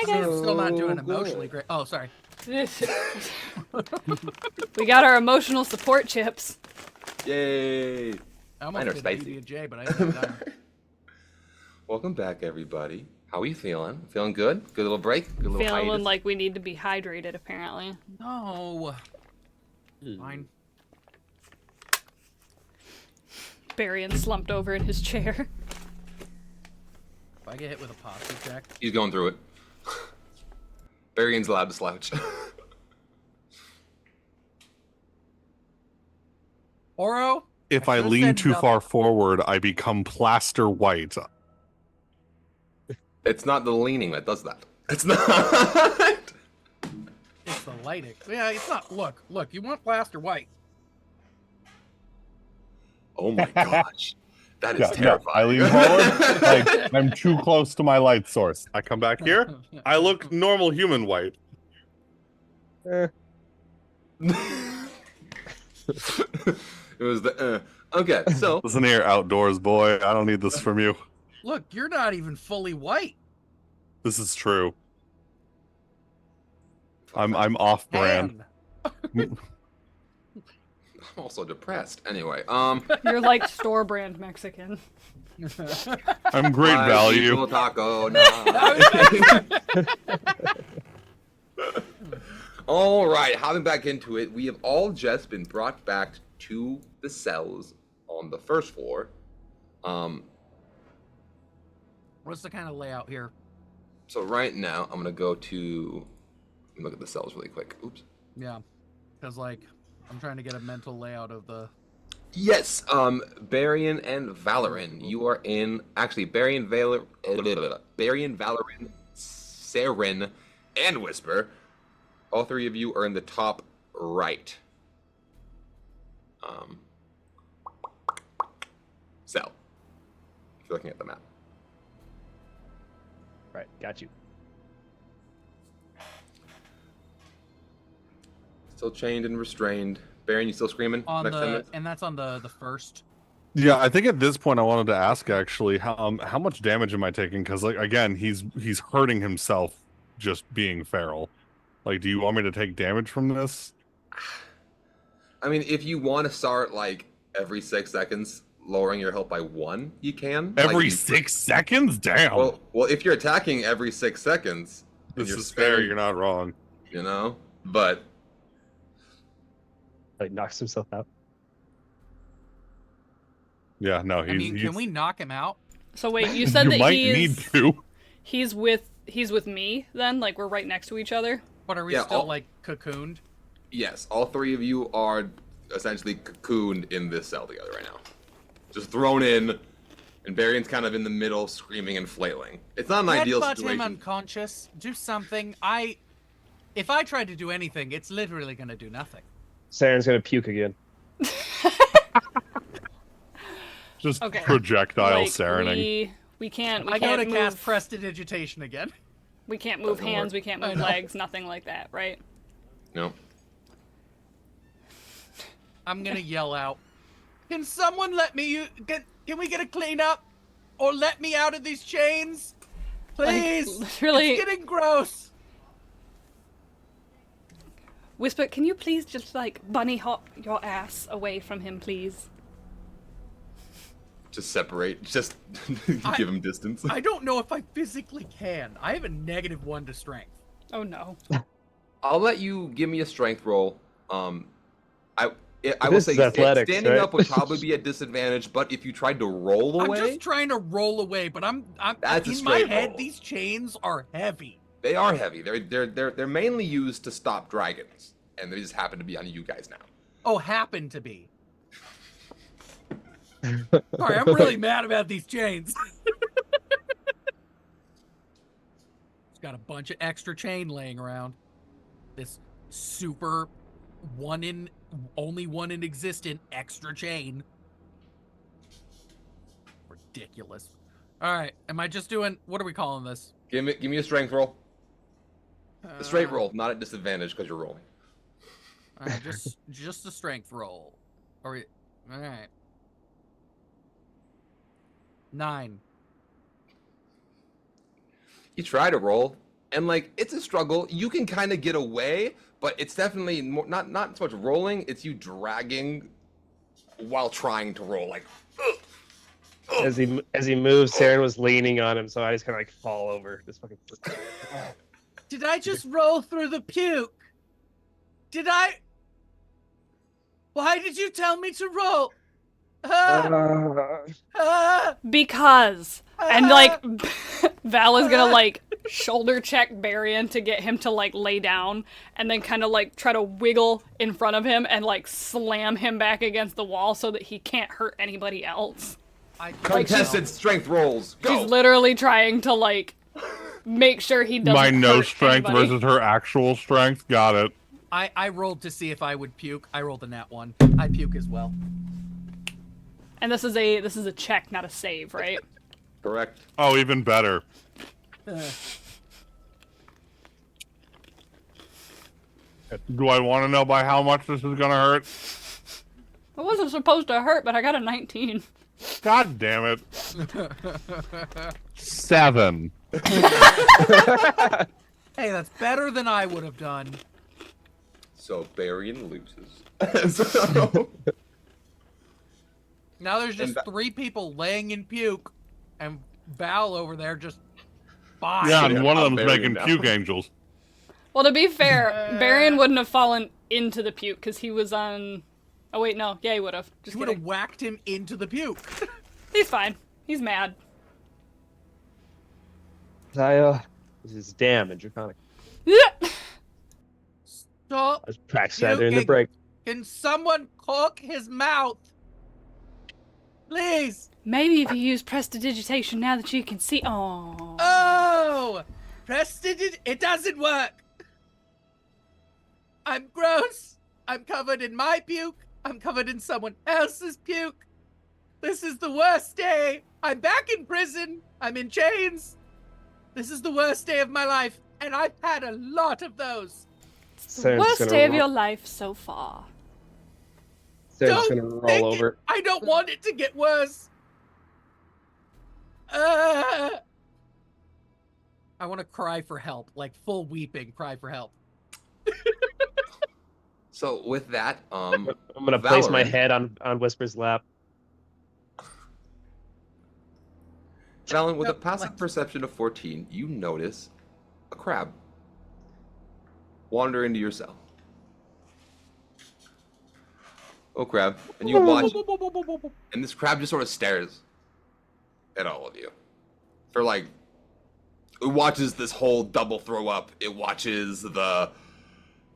Hi, I mean, I'm guys. still not doing emotionally great. Oh, sorry. We got our emotional support chips. Yay! I almost Mine are did spicy. PB&J, but I didn't get done. Welcome back, everybody. How are you feeling? Feeling good? Good little break? Good little Feeling hiatus? like we need to be hydrated, apparently. No. Fine. Barian slumped over in his chair. If I get hit with a posture check, He's going through it. Barian's allowed to slouch. Oro. If I should've lean said too nothing. far forward, I become plaster white. It's not the leaning that does that. It's not. It's the lighting. Yeah, it's not. Look. You want plaster white. Oh my gosh. That is No, terrifying. I lean forward, like I'm too close to my light source. I come back here, I look normal human white. It was the. Okay, so. Listen here, outdoors boy. I don't need this from you. Look, you're not even fully white. This is true. I'm off brand. Man. I'm also depressed. Anyway, You're like store brand Mexican. I'm great Five value. people taco now. All right, hopping back into it, we have all just been brought back to the cells on the first floor. What's the kind of layout here? So right now, I'm gonna go to look at the cells really quick. Oops. Yeah, because like I'm trying to get a mental layout of the. Yes, Barian and Valorin, you are in. Actually, Barian, Valorin, Saren, and Whisper. All three of you are in the top right. Cell. If you're looking at the map. Right, got you. Still chained and restrained. Baron, you still screaming? On Next 10 the minutes? and that's on the first. Yeah, I think at this point I wanted to ask actually how much damage am I taking? Because like again, he's hurting himself just being feral. Like, do you want me to take damage from this? I mean, if you want to start like every 6 seconds lowering your health by 1, you can. Every Like, 6 seconds? Damn. well, if you're attacking every 6 seconds, and this you're is fair. spamming, You're not wrong. you know. But Like knocks himself out. Yeah, no. I mean, can we knock him out? So wait, you said You that might need to. he's with me then? Like we're right next to each other? But are we Yeah, still all- like cocooned? yes, all three of you are essentially cocooned in this cell together right now, just thrown in, and Barian's kind of in the middle, screaming and flailing. It's not an ideal Headbutt him situation. unconscious. Do something. If I try to do anything, it's literally gonna do nothing. Saren's gonna puke again. Just Okay. projectile Like, serening. we can't I go to move, cast Prestidigitation again. we can't move Doesn't hands, work. we can't I move know. legs, nothing like that, right? No. I'm gonna yell out. Can someone let me? Can we get a cleanup, or let me out of these chains, please? literally- It's getting gross. Whisper, can you please just like bunny hop your ass away from him, please? Just separate. Just give him distance. I don't know if I physically can. I have a -1 to strength. Oh no. I'll let you give me a strength roll. I will This say is athletics, standing right? up would probably be a disadvantage, but if you tried to roll away, I'm just trying to roll away, but I'm That's a in my straight head. roll. These chains are heavy. they are heavy. They're mainly used to stop dragons, and they just happen to be on you guys now. Oh, happen to be. Sorry, I'm really mad about these chains. It's got a bunch of extra chain laying around. This super only one in existent extra chain. Ridiculous. All right, am I just doing? What are we calling this? Give me a strength roll. A straight Uh, roll, not at disadvantage because you're rolling. All right, just a strength roll. All right. 9. You try to roll, and like it's a struggle. You can kind of get away, but it's definitely more, not so much rolling. It's you dragging while trying to roll. Like As he moves, Saren was leaning on him, so I just kind of like fall over. Just fucking. Did I just roll through the puke? Did I? Why did you tell me to roll? Because. And like Val is gonna like shoulder check Barian to get him to like lay down and then kind of like try to wiggle in front of him and like slam him back against the wall so that he can't hurt anybody else. contested strength rolls. Go. She's literally trying to like make sure he doesn't My no hurt strength anybody. versus her actual strength. Got it. I rolled to see if I would puke. I rolled a nat 1. I puke as well. And this is a check, not a save, right? Correct. Oh, even better. Do I want to know by how much this is gonna hurt? It wasn't supposed to hurt, but I got a 19. God damn it. 7. Hey, that's better than I would have done. So Barian loses. So, Now there's just And 3 people laying in puke, and Val over there just fine. Yeah, and Yeah, one of I'll them's bury making him now. puke angels. Well, to be fair, Barian wouldn't have fallen into the puke because he was on. Oh wait, no, yeah, he would have. Just You would have kidding. whacked him into the puke. He's fine. He's mad. This is damage. Draconic. Stop. I was practice that during the puking. break. Can someone cork his mouth? Please. Maybe if you use prestidigitation now that you can see. Oh. Oh! It doesn't work. I'm gross. I'm covered in my puke. I'm covered in someone else's puke. This is the worst day. I'm back in prison. I'm in chains. This is the worst day of my life, and I've had a lot of those. Saren's Worst gonna day of roll- your life so far. Saren's Don't gonna roll think over. it. I don't want it to get worse. I want to cry for help, like full weeping, cry for help. so with that, I'm gonna place my Valorant. head on Whisper's lap. Valen, with a Nope, passive let's- perception of 14, you notice a crab wander into your cell. Oh, crab. And you watch, and this crab just sort of stares at all of you. For like, it watches this whole double throw up. It watches the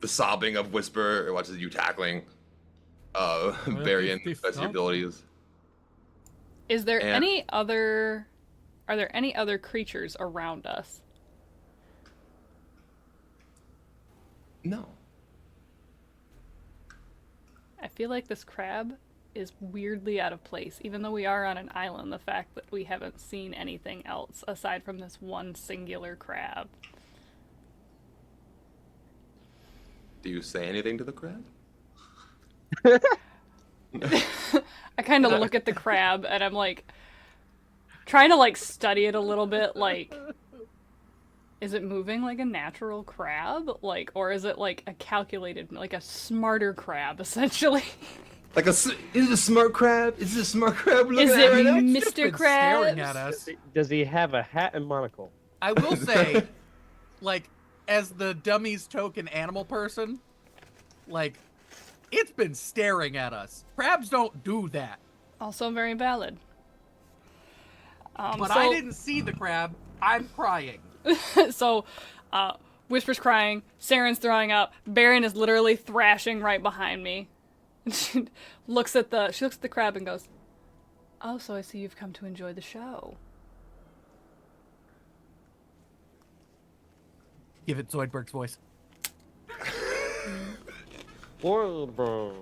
sobbing of Whisper. It watches you tackling Barian if best not- abilities. Is there And- any other? Are there any other creatures around us? No. I feel like this crab is weirdly out of place, even though we are on an island. The fact that we haven't seen anything else aside from this one singular crab. Do you say anything to the crab? I kind of look at the crab and I'm like, trying to like study it a little bit. Like, is it moving like a natural crab? Like, or is it like a calculated, like a smarter crab, essentially? Like is it a smart crab? Is it a smart crab? Is Looking at it right now? It's just Mr. been staring Krabs? at us. Does he have a hat and monocle? I will say, like, as the dummy's token animal person, like, it's been staring at us. Crabs don't do that. Also very valid. But so, I didn't see the crab. I'm crying. so, Whisper's crying, Saren's throwing up, Baron is literally thrashing right behind me. She looks at the crab and goes, "Oh, so I see you've come to enjoy the show." Give it Zoidberg's voice. Or bro.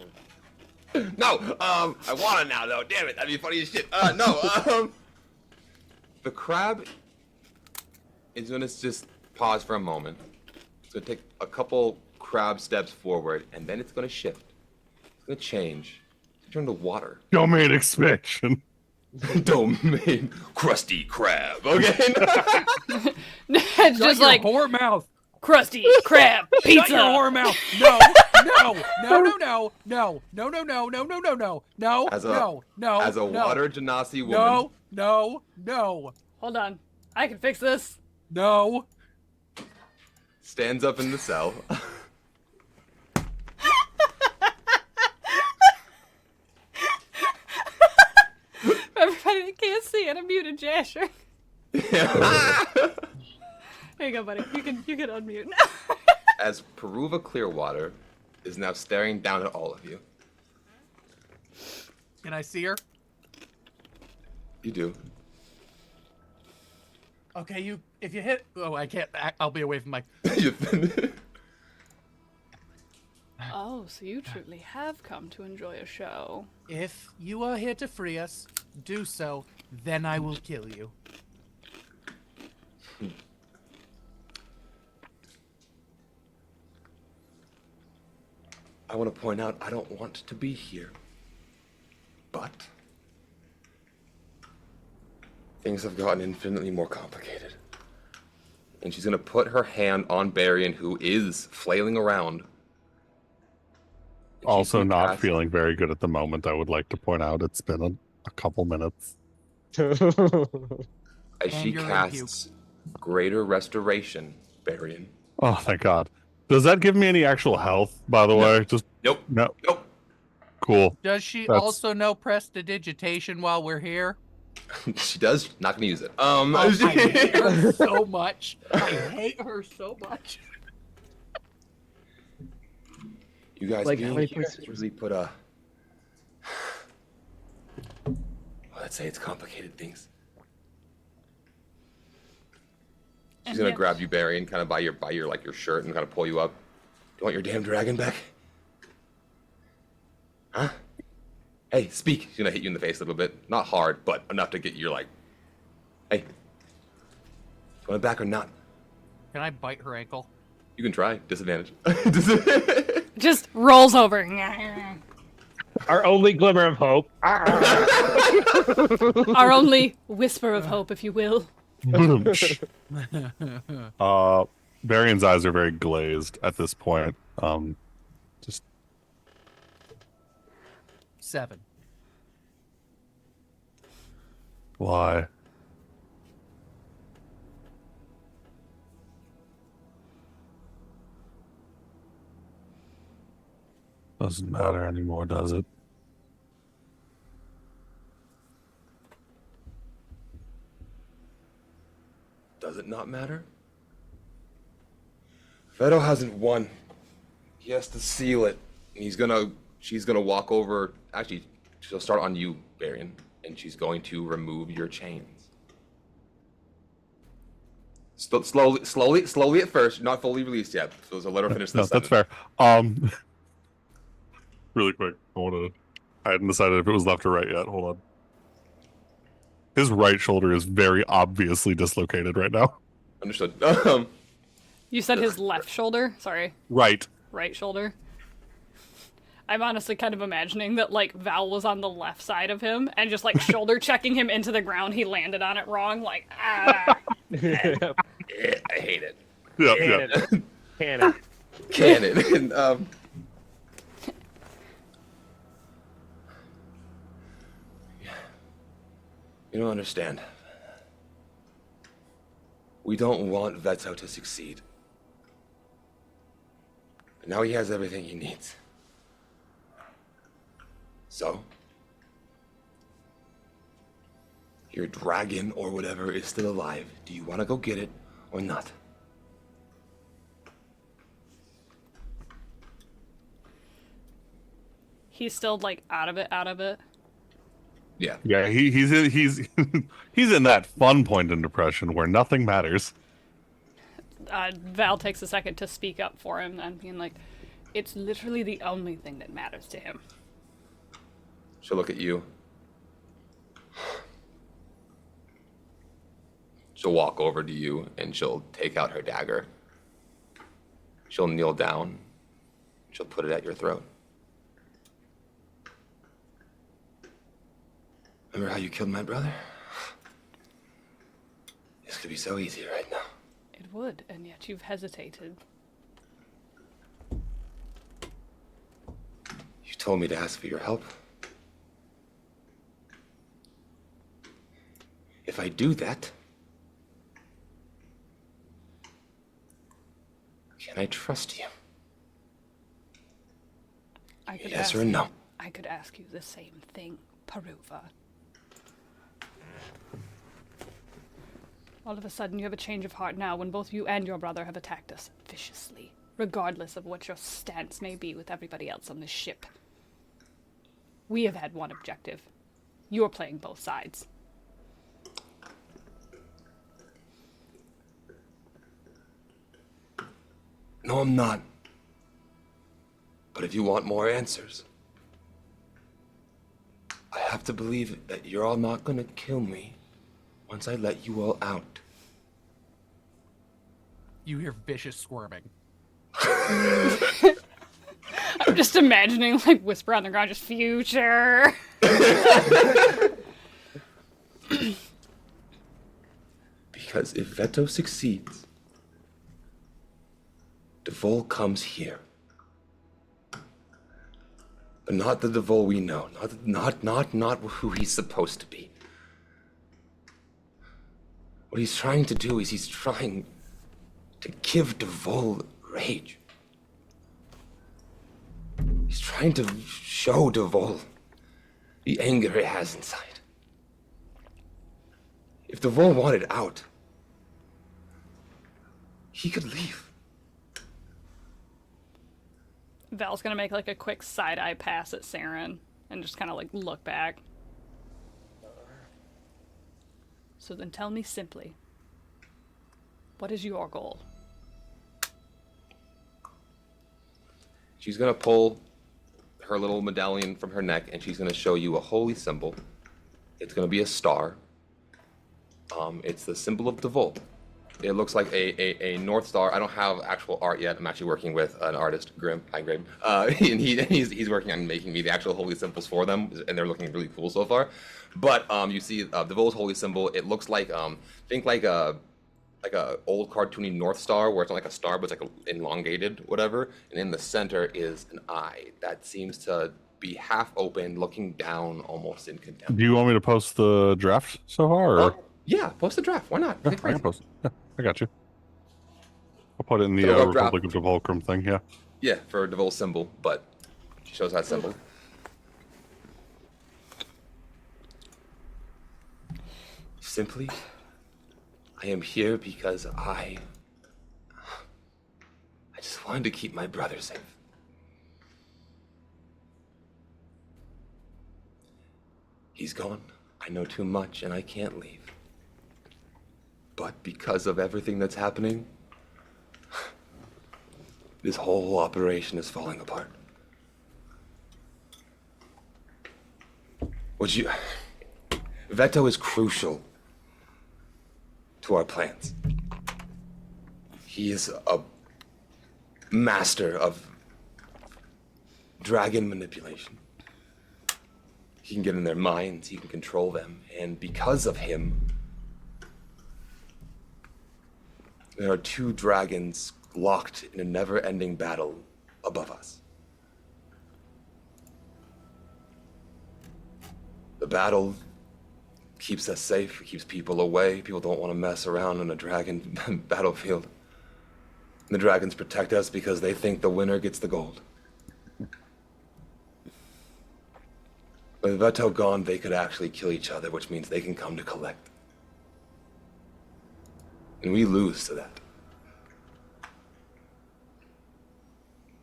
No, I want it now though. Damn it, that'd be funny as shit. The crab is gonna just pause for a moment. It's gonna take a couple crab steps forward, and then it's gonna shift. It's gonna change. Turn to water. Domain expansion. Domain crusty crab. Okay. It's Shut just your like whore mouth. crusty crab Shut your pizza. whore mouth. No, no, no, no, no, no, no, no, no, no, no, no, no, no, As a no, no, as a no, water genasi woman, no, no, no, Hold on, I can fix this. no. stands up in the cell. Everybody that can't see it, I muted Jasher. There you go, buddy. You can unmute. As Peruva Clearwater is now staring down at all of you. Can I see her? You do. Okay, you. If you hit. Oh, I can't. I'll be away from my. Oh, so you truly have come to enjoy a show. If you are here to free us, do so. Then I will kill you. I want to point out I don't want to be here. But things have gotten infinitely more complicated. And she's going to put her hand on Barian, who is flailing around. And she's Also, gonna not cast- feeling very good at the moment. I would like to point out it's been a couple minutes. As And she you're in casts Greater Restoration, Barian. Oh, thank God. Does that give me any actual health, by the way? Just Nope. no. Nope. Cool. Does she That's- also know prestidigitation while we're here? She does. Not going to use it. Oh, I hate her so much. I hate her so much. You guys Like, being how many here points- has really put a... Well, let's say it's complicated things. She's And gonna yet- grab you, Barry, and kind of by your like your shirt and kind of pull you up. Do you want your damn dragon back? Huh? Hey, speak. She's gonna hit you in the face a little bit. Not hard, but enough to get you like, hey, you want it back or not? Can I bite her ankle? You can try. Disadvantage. Just rolls over. Our only glimmer of hope. Our only whisper of hope, if you will. Varian's eyes are very glazed at this point. Just 7. why? Doesn't matter anymore, does it? Does it not matter? Veto hasn't won. He has to seal it. And she's gonna walk over. Actually, she'll start on you, Varian, and she's going to remove your chains. Slowly at first. Not fully released yet. So let her finish this. No, that's fair. Really quick, I hadn't decided if it was left or right yet. Hold on. His right shoulder is very obviously dislocated right now. Understood. You said his left shoulder? Sorry, Right. right shoulder. I'm honestly kind of imagining that, like, Val was on the left side of him and just, like, shoulder checking him into the ground. He landed on it wrong, like, ah. I hate it. Yep, yep. Cannon. Cannon. And, you don't understand. We don't want Vetso to succeed. But now he has everything he needs. So, your dragon or whatever is still alive. Do you want to go get it or not? He's still, like, out of it. Yeah. Yeah, he's he's in that fun point in depression where nothing matters. Val takes a second to speak up for him, then being like, it's literally the only thing that matters to him. She'll look at you. She'll walk over to you and she'll take out her dagger. She'll kneel down. She'll put it at your throat. Remember how you killed my brother? This could be so easy right now. It would, and yet you've hesitated. You told me to ask for your help. If I do that, can I trust you? I could Yes ask or no? I could ask you the same thing, Paruva. All of a sudden you have a change of heart now when both you and your brother have attacked us viciously, regardless of what your stance may be with everybody else on this ship. We have had one objective. You're playing both sides. No, I'm not. But if you want more answers, I have to believe that you're all not gonna kill me once I let you all out. You hear vicious squirming. I'm just imagining, like, whisper on the ground, just future. Because if Veto succeeds, Devol comes here. But not the Devol we know. Not who he's supposed to be. What he's trying to do is he's trying to give Devol rage. He's trying to show Devol the anger it has inside. If Devol wanted out, he could leave. Val's gonna make, like, a quick side-eye pass at Saren and just kind of, like, look back. So then tell me simply, what is your goal? She's gonna pull her little medallion from her neck and she's gonna show you a holy symbol. It's gonna be a star. It's the symbol of Devol. It looks like a North Star. I don't have actual art yet. I'm actually working with an artist, Grim, hi Grim. And he's working on making me the actual holy symbols for them, and they're looking really cool so far. But you see Devol's holy symbol. It looks like think like a old cartoony North Star, where it's not like a star, but it's like a elongated whatever. And in the center is an eye that seems to be half open, looking down, almost in contempt. Do you want me to post the draft so far? Or? Yeah, post the draft. Why not? Yeah, Take I can place. post it. Yeah, I got you. I'll put it in the So rough draft. Republic of Devolkrim thing, yeah. Yeah, for Devol's symbol, but she shows that symbol. Simply, I am here because I just wanted to keep my brother safe. He's gone. I know too much and I can't leave. But because of everything that's happening, this whole operation is falling apart. Veto is crucial to our plans. He is a master of dragon manipulation. He can get in their minds, he can control them, and because of him, there are two dragons locked in a never-ending battle above us. The battle keeps us safe, it keeps people away. People don't want to mess around in a dragon battlefield. And the dragons protect us because they think the winner gets the gold. With Veto gone, they could actually kill each other, which means they can come to collect. And we lose to that.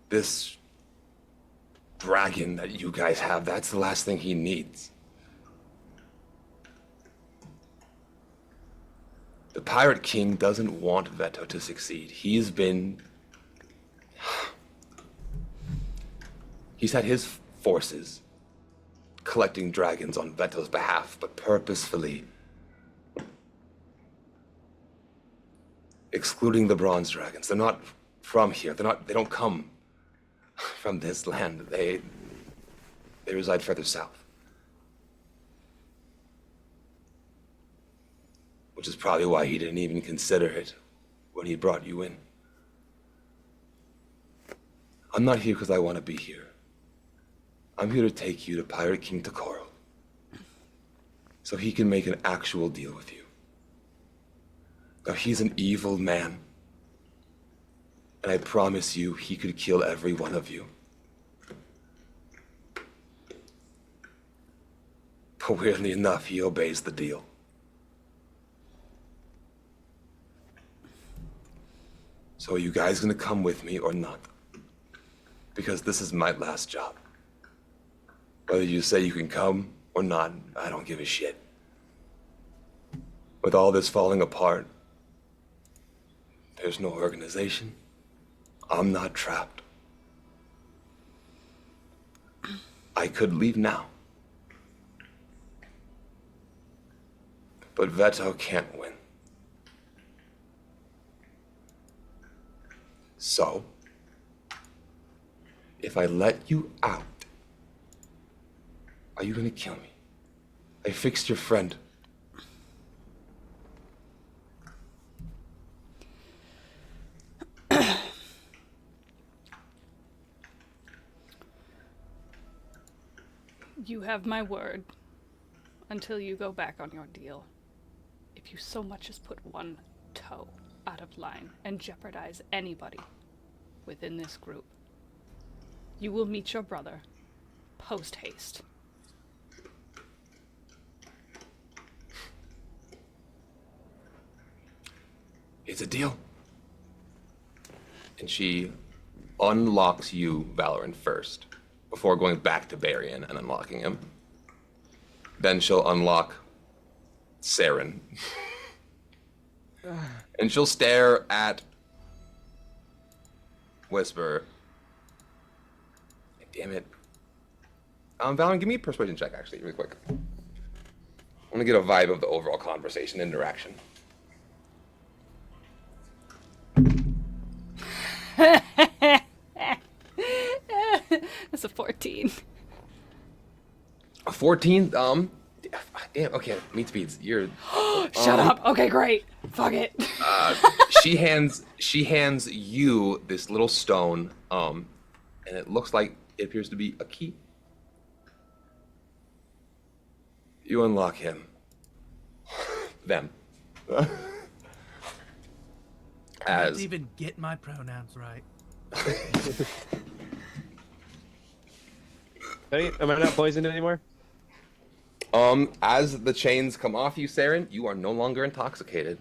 This dragon that you guys have, that's the last thing he needs. The Pirate King doesn't want Veto to succeed. He's had his forces collecting dragons on Veto's behalf, but purposefully excluding the bronze dragons. They're not from here. They don't come from this land. They reside further south. Which is probably why he didn't even consider it when he brought you in. I'm not here because I want to be here. I'm here to take you to Pirate King Tokoro, so he can make an actual deal with you. Now, he's an evil man, and I promise you he could kill every one of you. But weirdly enough, he obeys the deal. So are you guys gonna come with me or not? Because this is my last job. Whether you say you can come or not, I don't give a shit. With all this falling apart, there's no organization. I'm not trapped. I could leave now. But Veto can't win. So, if I let you out, are you gonna kill me? I fixed your friend. You have my word until you go back on your deal. If you so much as put one toe out of line and jeopardize anybody within this group, you will meet your brother post haste. It's a deal. And she unlocks you, Valorant, first, before going back to Barian and unlocking him. Then she'll unlock Saren. And she'll stare at Whisper. Damn it. Valorant, give me a persuasion check, actually, really quick. I want to get a vibe of the overall conversation interaction. That's a 14. A 14? Damn, okay, meat speeds. You're Shut up. Okay, great. Fuck it. she hands you this little stone, and it looks like it appears to be a key. You unlock him. Them. Can't even get my pronouns right. Am I not poisoned anymore? As the chains come off you, Saren, you are no longer intoxicated.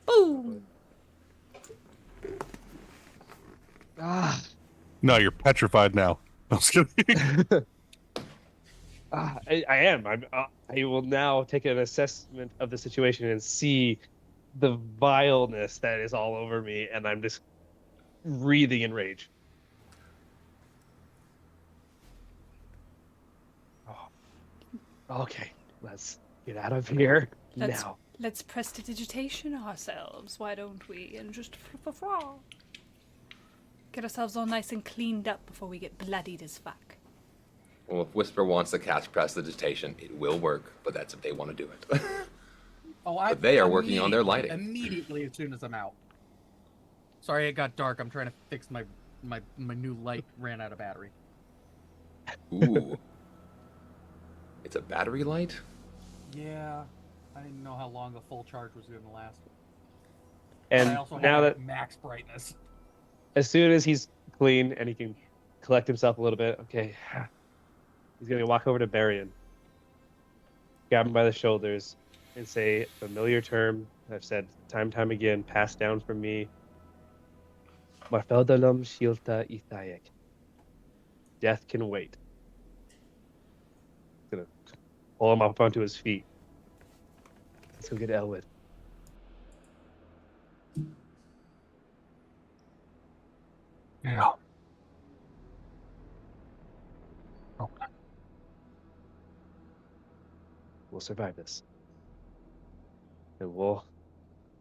Boom. Ah, No, you're petrified now. I was kidding. I am. I will now take an assessment of the situation and see the vileness that is all over me, and I'm just wreathing in rage. Oh. Okay, let's get out of here now. Let's prestidigitation ourselves, why don't we? And just get ourselves all nice and cleaned up before we get bloodied as fuck. Well, if Whisper wants to cast prestidigitation, it will work, but that's if they want to do it. But they are working on their lighting. Immediately as soon as I'm out. Sorry, it got dark. I'm trying to fix my new light ran out of battery. Ooh. It's a battery light? Yeah, I didn't know how long a full charge was going to last. But I And also now have that max brightness. as soon as he's clean and he can collect himself a little bit, okay, he's gonna walk over to Barian, grab him by the shoulders, and say a familiar term I've said time and time again, passed down from me. Marfeldalum Shilta Ithayek. Death can wait. Gonna pull him up onto his feet. Let's go get Elwood. Yeah. We'll survive this. And we'll,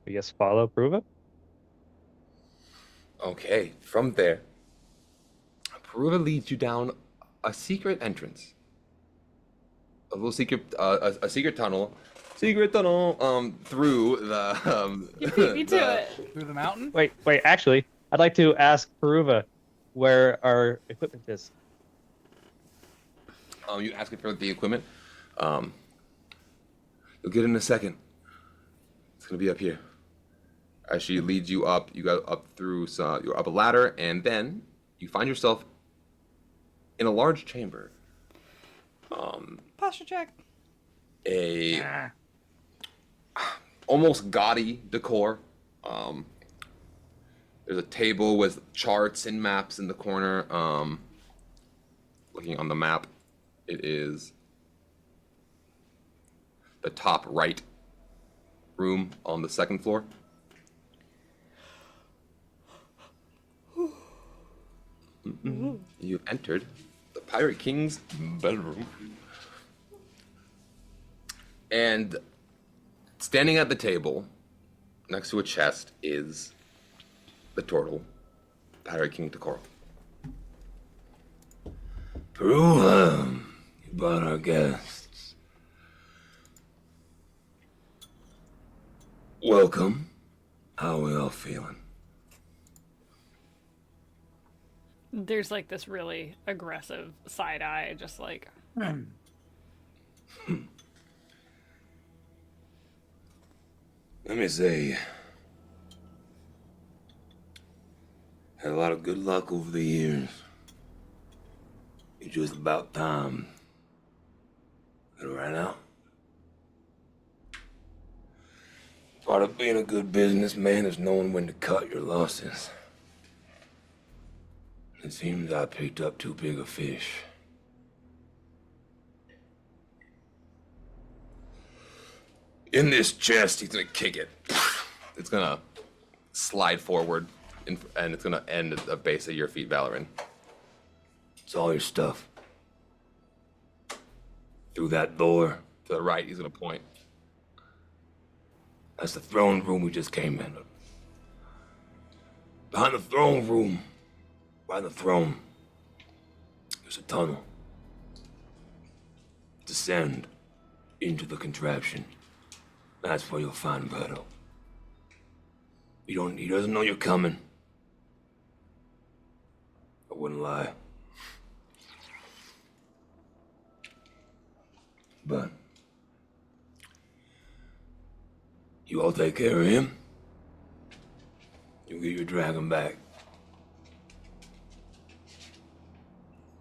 I guess, follow Pruva? Okay, from there, Peruva leads you down a secret entrance. A little secret, a secret tunnel secret tunnel through the You beat me to the- it. Through the mountain? Wait. Actually, I'd like to ask Peruva where our equipment is. You ask it for the equipment. You'll get it in a second. It's gonna be up here. As she leads you up, you go up through you're up a ladder, and then you find yourself in a large chamber. Posture check. A almost gaudy decor. There's a table with charts and maps in the corner. Looking on the map, it is the top right room on the second floor. You've entered the Pirate King's bedroom. And standing at the table, next to a chest, is the turtle, Pirate King Decorum. Peru, you brought our guests. Welcome. How are we all feeling? There's like this really aggressive side eye, just like. Let me say, had a lot of good luck over the years. It's just about time it ran out. Part of being a good businessman is knowing when to cut your losses. It seems I picked up too big a fish. In this chest, he's gonna kick it. It's gonna slide forward, and it's gonna end at the base of your feet, Valorin. It's all your stuff. Through that door, To the right, he's gonna point. that's the throne room we just came in. Behind the throne room, by the throne, there's a tunnel. Descend into the contraption. That's where you'll find Berto. He doesn't know you're coming. I wouldn't lie. But you all take care of him. You'll get your dragon back.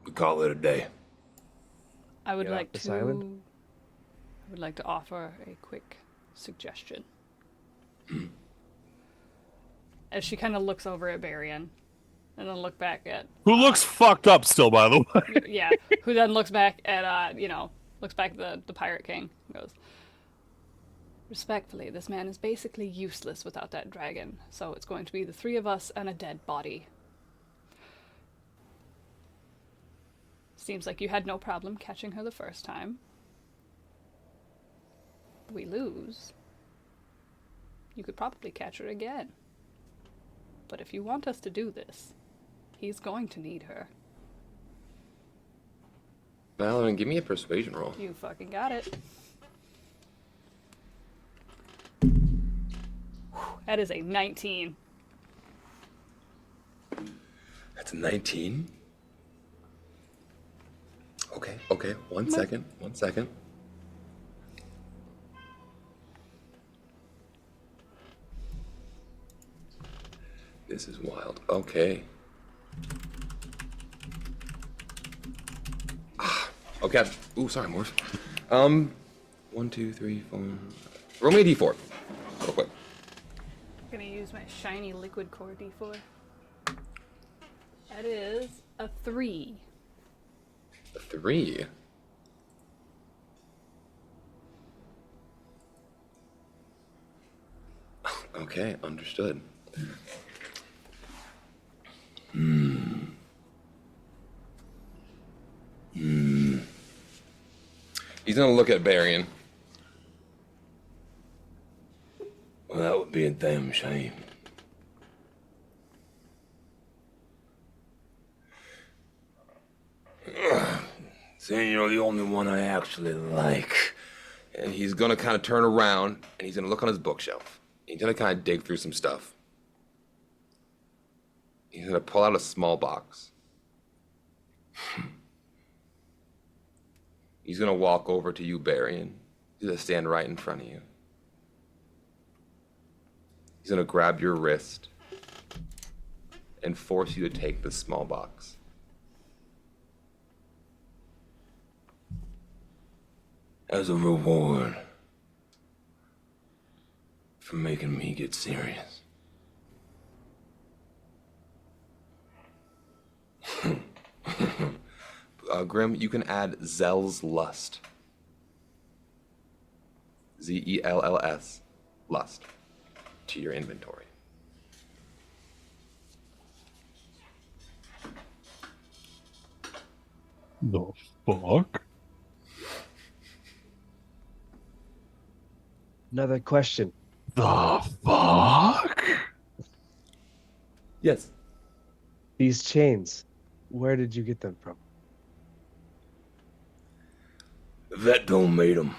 We call it a day. I would Get off like this to. island? I would like to offer a quick suggestion. As she kind of looks over at Barian, and then look back at Who looks fucked up still, by the way. yeah, who then looks back at looks back at the Pirate King and goes, respectfully, this man is basically useless without that dragon, so it's going to be the three of us and a dead body. Seems like you had no problem catching her the first time. We lose. You could probably catch her again. But if you want us to do this, he's going to need her. Valorin, give me a persuasion roll. You fucking got it. That is a 19. That's a 19. Okay. One second. This is wild. Okay. Okay. Ooh, sorry, Morph. 1, 2, 3, 4. Roll me a d4. Real quick. I'm gonna use my shiny liquid core d4. That is a 3. A 3. Okay, understood. He's gonna look at Barian. Well, that would be a damn shame. Seeing you're the only one I actually like, And he's gonna kind of turn around and he's gonna look on his bookshelf. He's gonna kind of dig through some stuff. He's gonna pull out a small box. He's gonna walk over to you, Barian. He's gonna stand right in front of you. He's gonna grab your wrist and force you to take this small box. As a reward for making me get serious. Grim, you can add Zell's Lust. Zells, Lust, to your inventory. The fuck? Another question. The fuck? Yes. These chains, where did you get them from? That don't made him.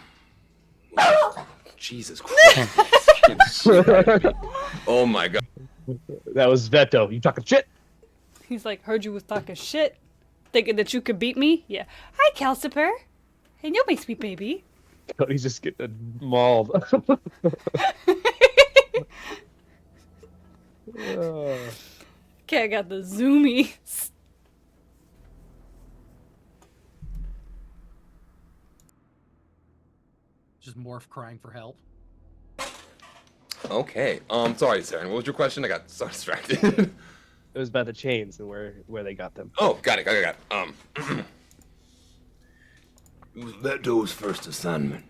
Jesus Christ. Oh my God. That was Veto. You talking shit? He's like, heard you was talking shit, thinking that you could beat me. Yeah. Hi, Calciper. And you're my sweet baby. He's just getting mauled. Okay, I got the zoomies. Just Morph crying for help. Okay. Sorry, Saren. What was your question? I got so distracted. It was about the chains and where they got them. Oh, got it. It was Beto's first assignment.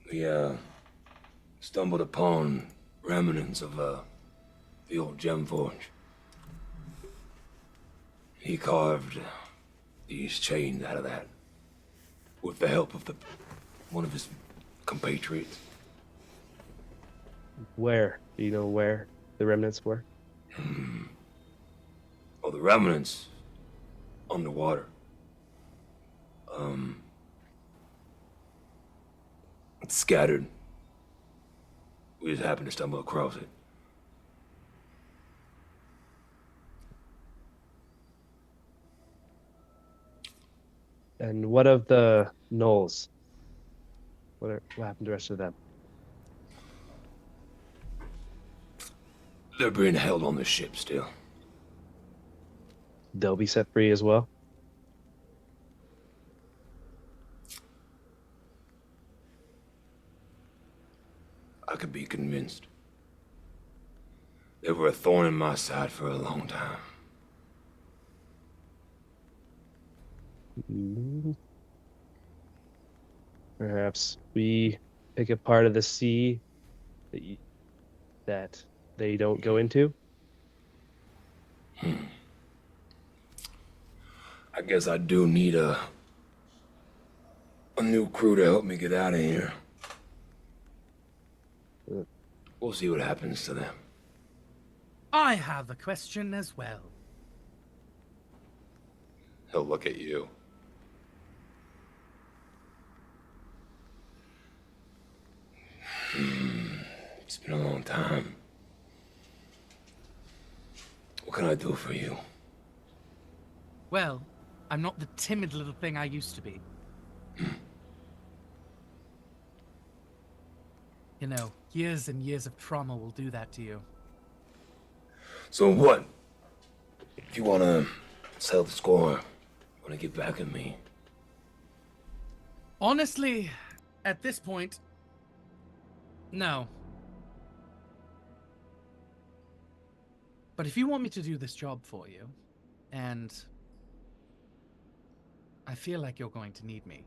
We, stumbled upon remnants of, the old gem forge. He carved these chains out of that with the help of one of his compatriots. Where? Do you know where the remnants were? Oh, the remnants underwater. It's scattered. We just happened to stumble across it. And what of the gnolls? What happened to the rest of them? They're being held on the ship still. They'll be set free as well? I could be convinced. They were a thorn in my side for a long time. Perhaps we pick a part of the sea that they don't go into? I guess I do need a new crew to help me get out of here. We'll see what happens to them. I have a question as well. He'll look at you. It's been a long time. What can I do for you? Well, I'm not the timid little thing I used to be. You know, years and years of trauma will do that to you. So what? If you wanna settle the score, wanna get back at me? Honestly, at this point, no. But if you want me to do this job for you, and I feel like you're going to need me,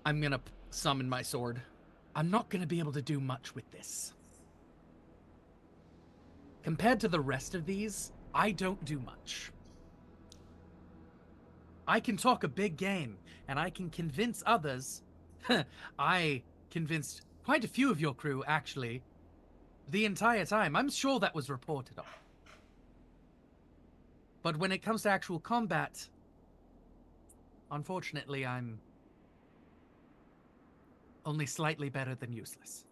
I'm gonna summon my sword. I'm not gonna be able to do much with this. Compared to the rest of these, I don't do much. I can talk a big game, and I can convince others. I convinced quite a few of your crew, actually, the entire time. I'm sure that was reported on. But when it comes to actual combat, Unfortunately, I'm only slightly better than useless.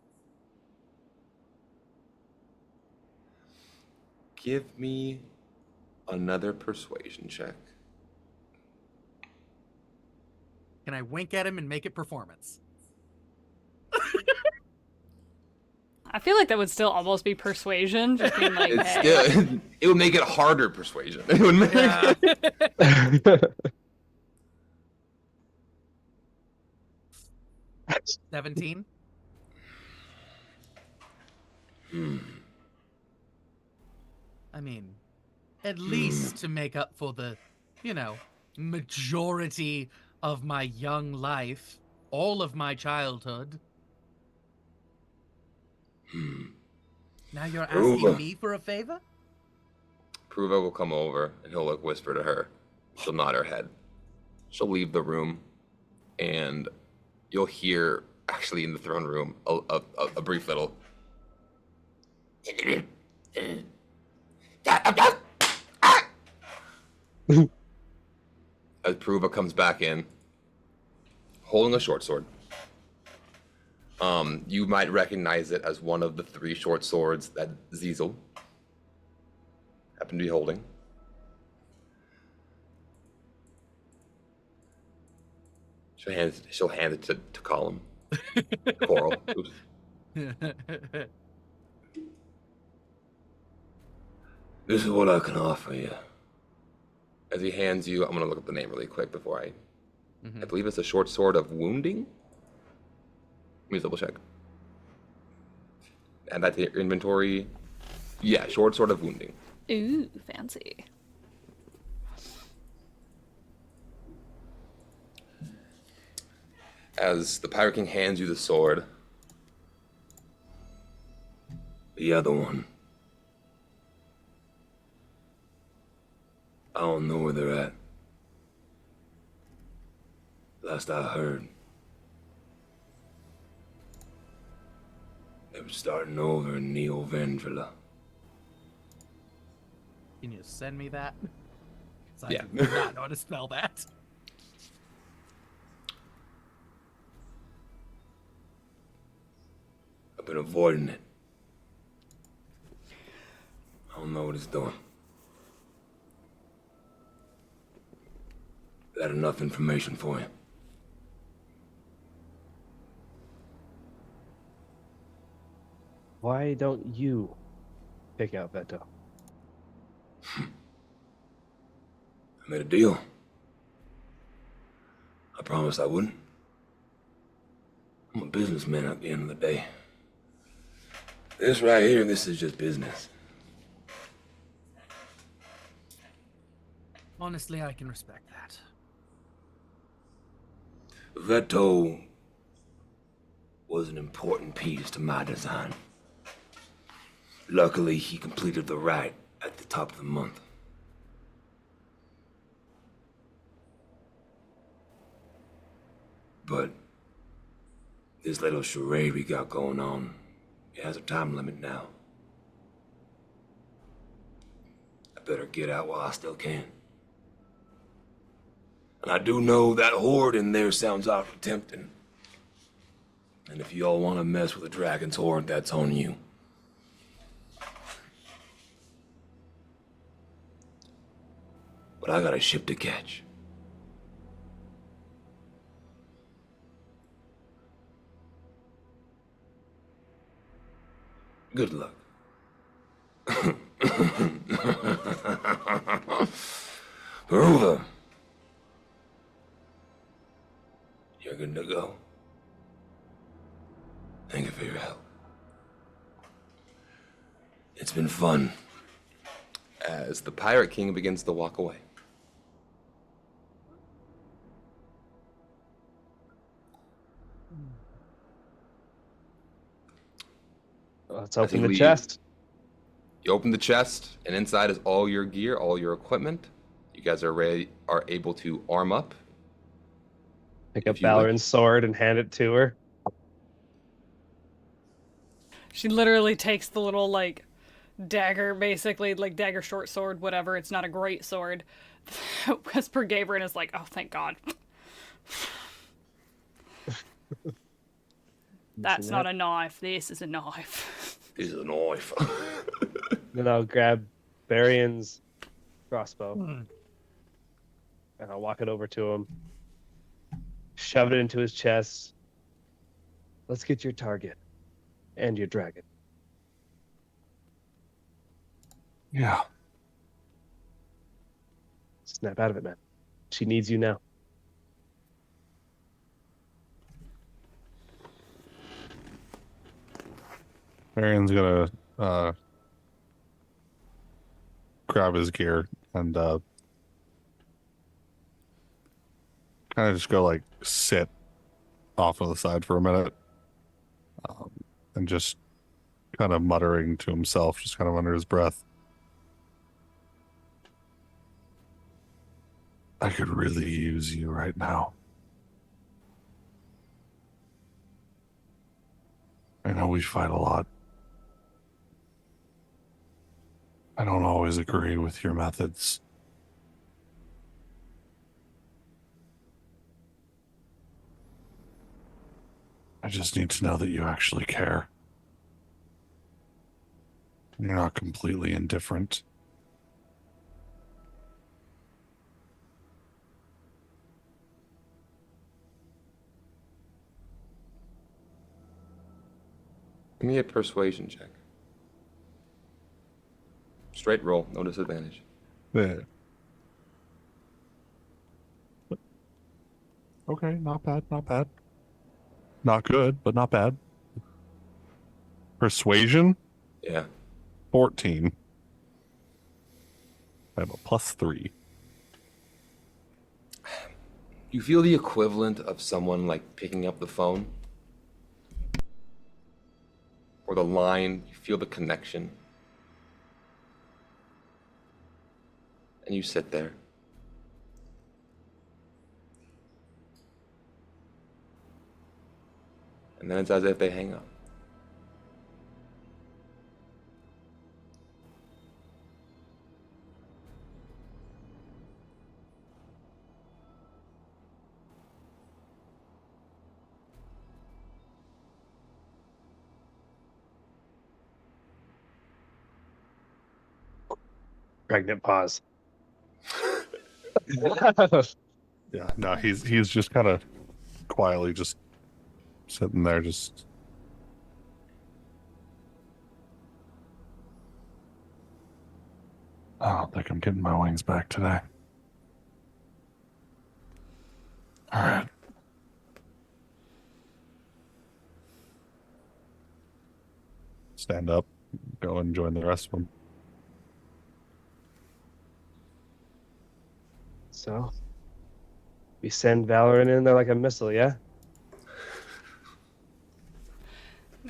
Give me another persuasion check. Can I wink at him and make it performance? I feel like that would still almost be persuasion, just being like, It's hey. still, it would make it harder persuasion. It would make Yeah. 17. I mean, at least to make up for the, majority of my young life, all of my childhood. Now you're asking Over. me for a favor? Pruva will come over and he'll like whisper to her. She'll nod her head. She'll leave the room, and you'll hear, actually in the throne room, a brief little. As Pruva comes back in, holding a short sword. You might recognize it as one of the 3 short swords that Zizel happened to be holding. She'll hand it to Colum. Coral. Oops. This is what I can offer you. As he hands you, I'm gonna look up the name really quick before I believe it's a short sword of wounding. Let me double check. Add that to your inventory. Yeah, short sword of wounding. Ooh, fancy. As the Pirate King hands you the sword, The other one. I don't know where they're at. Last I heard, they were starting over in Neo Vendrila. Can you send me that? 'Cause I Yeah. do not know how to spell that. I've been avoiding it. I don't know what it's doing. Is that enough information for you? Why don't you pick out Veto? I made a deal. I promised I wouldn't. I'm a businessman at the end of the day. This right here, this is just business. Honestly, I can respect that. Veto was an important piece to my design. Luckily, he completed the rite at the top of the month. But this little charade we got going on, it has a time limit now. I better get out while I still can. And I do know that horde in there sounds awfully tempting. And if you all want to mess with a dragon's horde, that's on you. But I got a ship to catch. Good luck. Baruva. You're good to go. Thank you for your help. It's been fun. as the Pirate King begins to walk away. Let's As he open the leaves, chest. You open the chest, and inside is all your gear, all your equipment. You guys are able to arm up. Pick up if you wish. Valorant's sword and hand it to her. She literally takes the little, like, dagger, basically, like, dagger short sword, whatever. It's not a great sword. Whisper gave her and is like, oh, thank God. That's not a knife. This is a knife. This is a knife. Then I'll grab Barion's crossbow and I'll walk it over to him, shove it into his chest. Let's get your target and your dragon. Yeah. Snap out of it, man. She needs you now. Marion's gonna grab his gear and kind of just go like sit off on the side for a minute, and just kind of muttering to himself, just kind of under his breath. I could really use you right now. I know we fight a lot. I don't always agree with your methods. I just need to know that you actually care. You're not completely indifferent. Give me a persuasion check. Straight roll, no disadvantage. Yeah. Okay, not bad, not bad. Not good, but not bad. Persuasion, Yeah. 14. I have a +3. You feel the equivalent of someone like picking up the phone or the line. You feel the connection. And you sit there. And then it's as if they hang up. Pregnant pause. Yeah, no, he's just kind of quietly just sitting there, just. I don't think I'm getting my wings back today. All right. Stand up, go and join the rest of them. So, we send Valorant in there like a missile, yeah?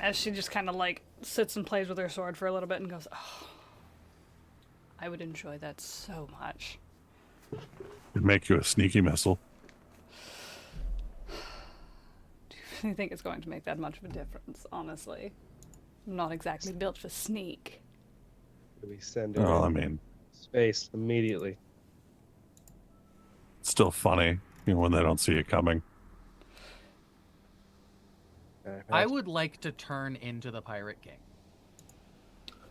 As she just kind of like sits and plays with her sword for a little bit and goes, "Oh, I would enjoy that so much." It'd make you a sneaky missile. Do you really think it's going to make that much of a difference? Honestly, I'm not exactly built for sneak. We send it Oh, I in mean, space immediately. it's still funny, when they don't see it coming. I would like to turn into the Pirate King.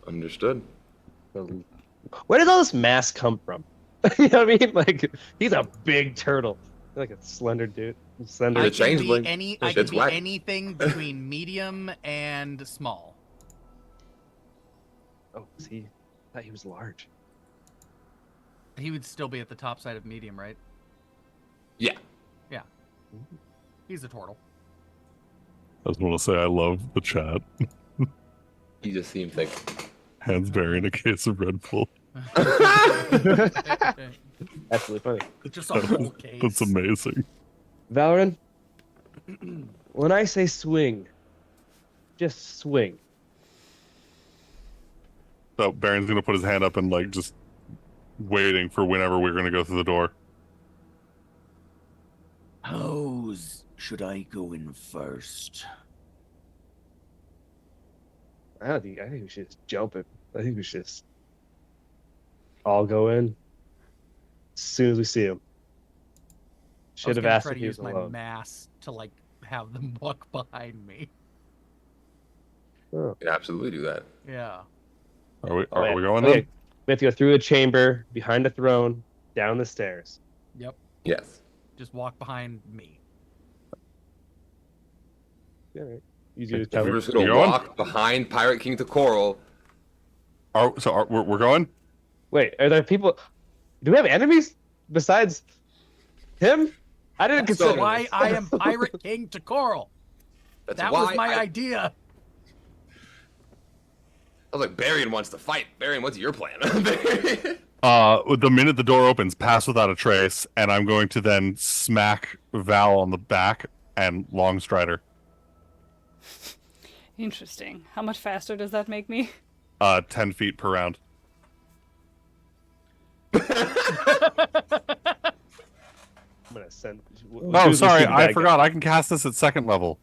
Understood. Where did all this mass come from? You know what I mean? Like, he's a big turtle. Like a slender dude. Slender. The I can be changeling. any. That I can shit's be whack. anything between medium and small. Oh, see, I thought he was large. He would still be at the top side of medium, right? Yeah. Yeah. He's a turtle. I just want to say I love the chat. You just seem like Hands bearing a case of Red Bull. That's really funny. Just a whole case. That's amazing. Valorant, when I say swing, just swing. So Baron's gonna put his hand up and like just waiting for whenever we're gonna go through the door. How's should I go in first? I think we should just jump it. I think we should just all go in as soon as we see him. Should have asked try if to he was use my alone. mass to like have them walk behind me. Oh. You can absolutely do that. Yeah. Are we Oh, yeah. going Okay. then? We have to go through a chamber, behind a throne, down the stairs. Yep. Yes. Just walk behind me. All right. Easy to If tell. We're you're just gonna going? walk behind Pirate King to Coral. We're going? Wait, are there people? Do we have enemies besides him? I didn't That's consider Why this. I am Pirate King to Coral. That's That why was my I idea. was like, Barian wants to fight. Barian, what's your plan? The minute the door opens, pass without a trace, and I'm going to then smack Val on the back and long strider. Interesting. How much faster does that make me? 10 feet per round. I'm gonna send. Oh, sorry, I forgot. I can cast this at second level,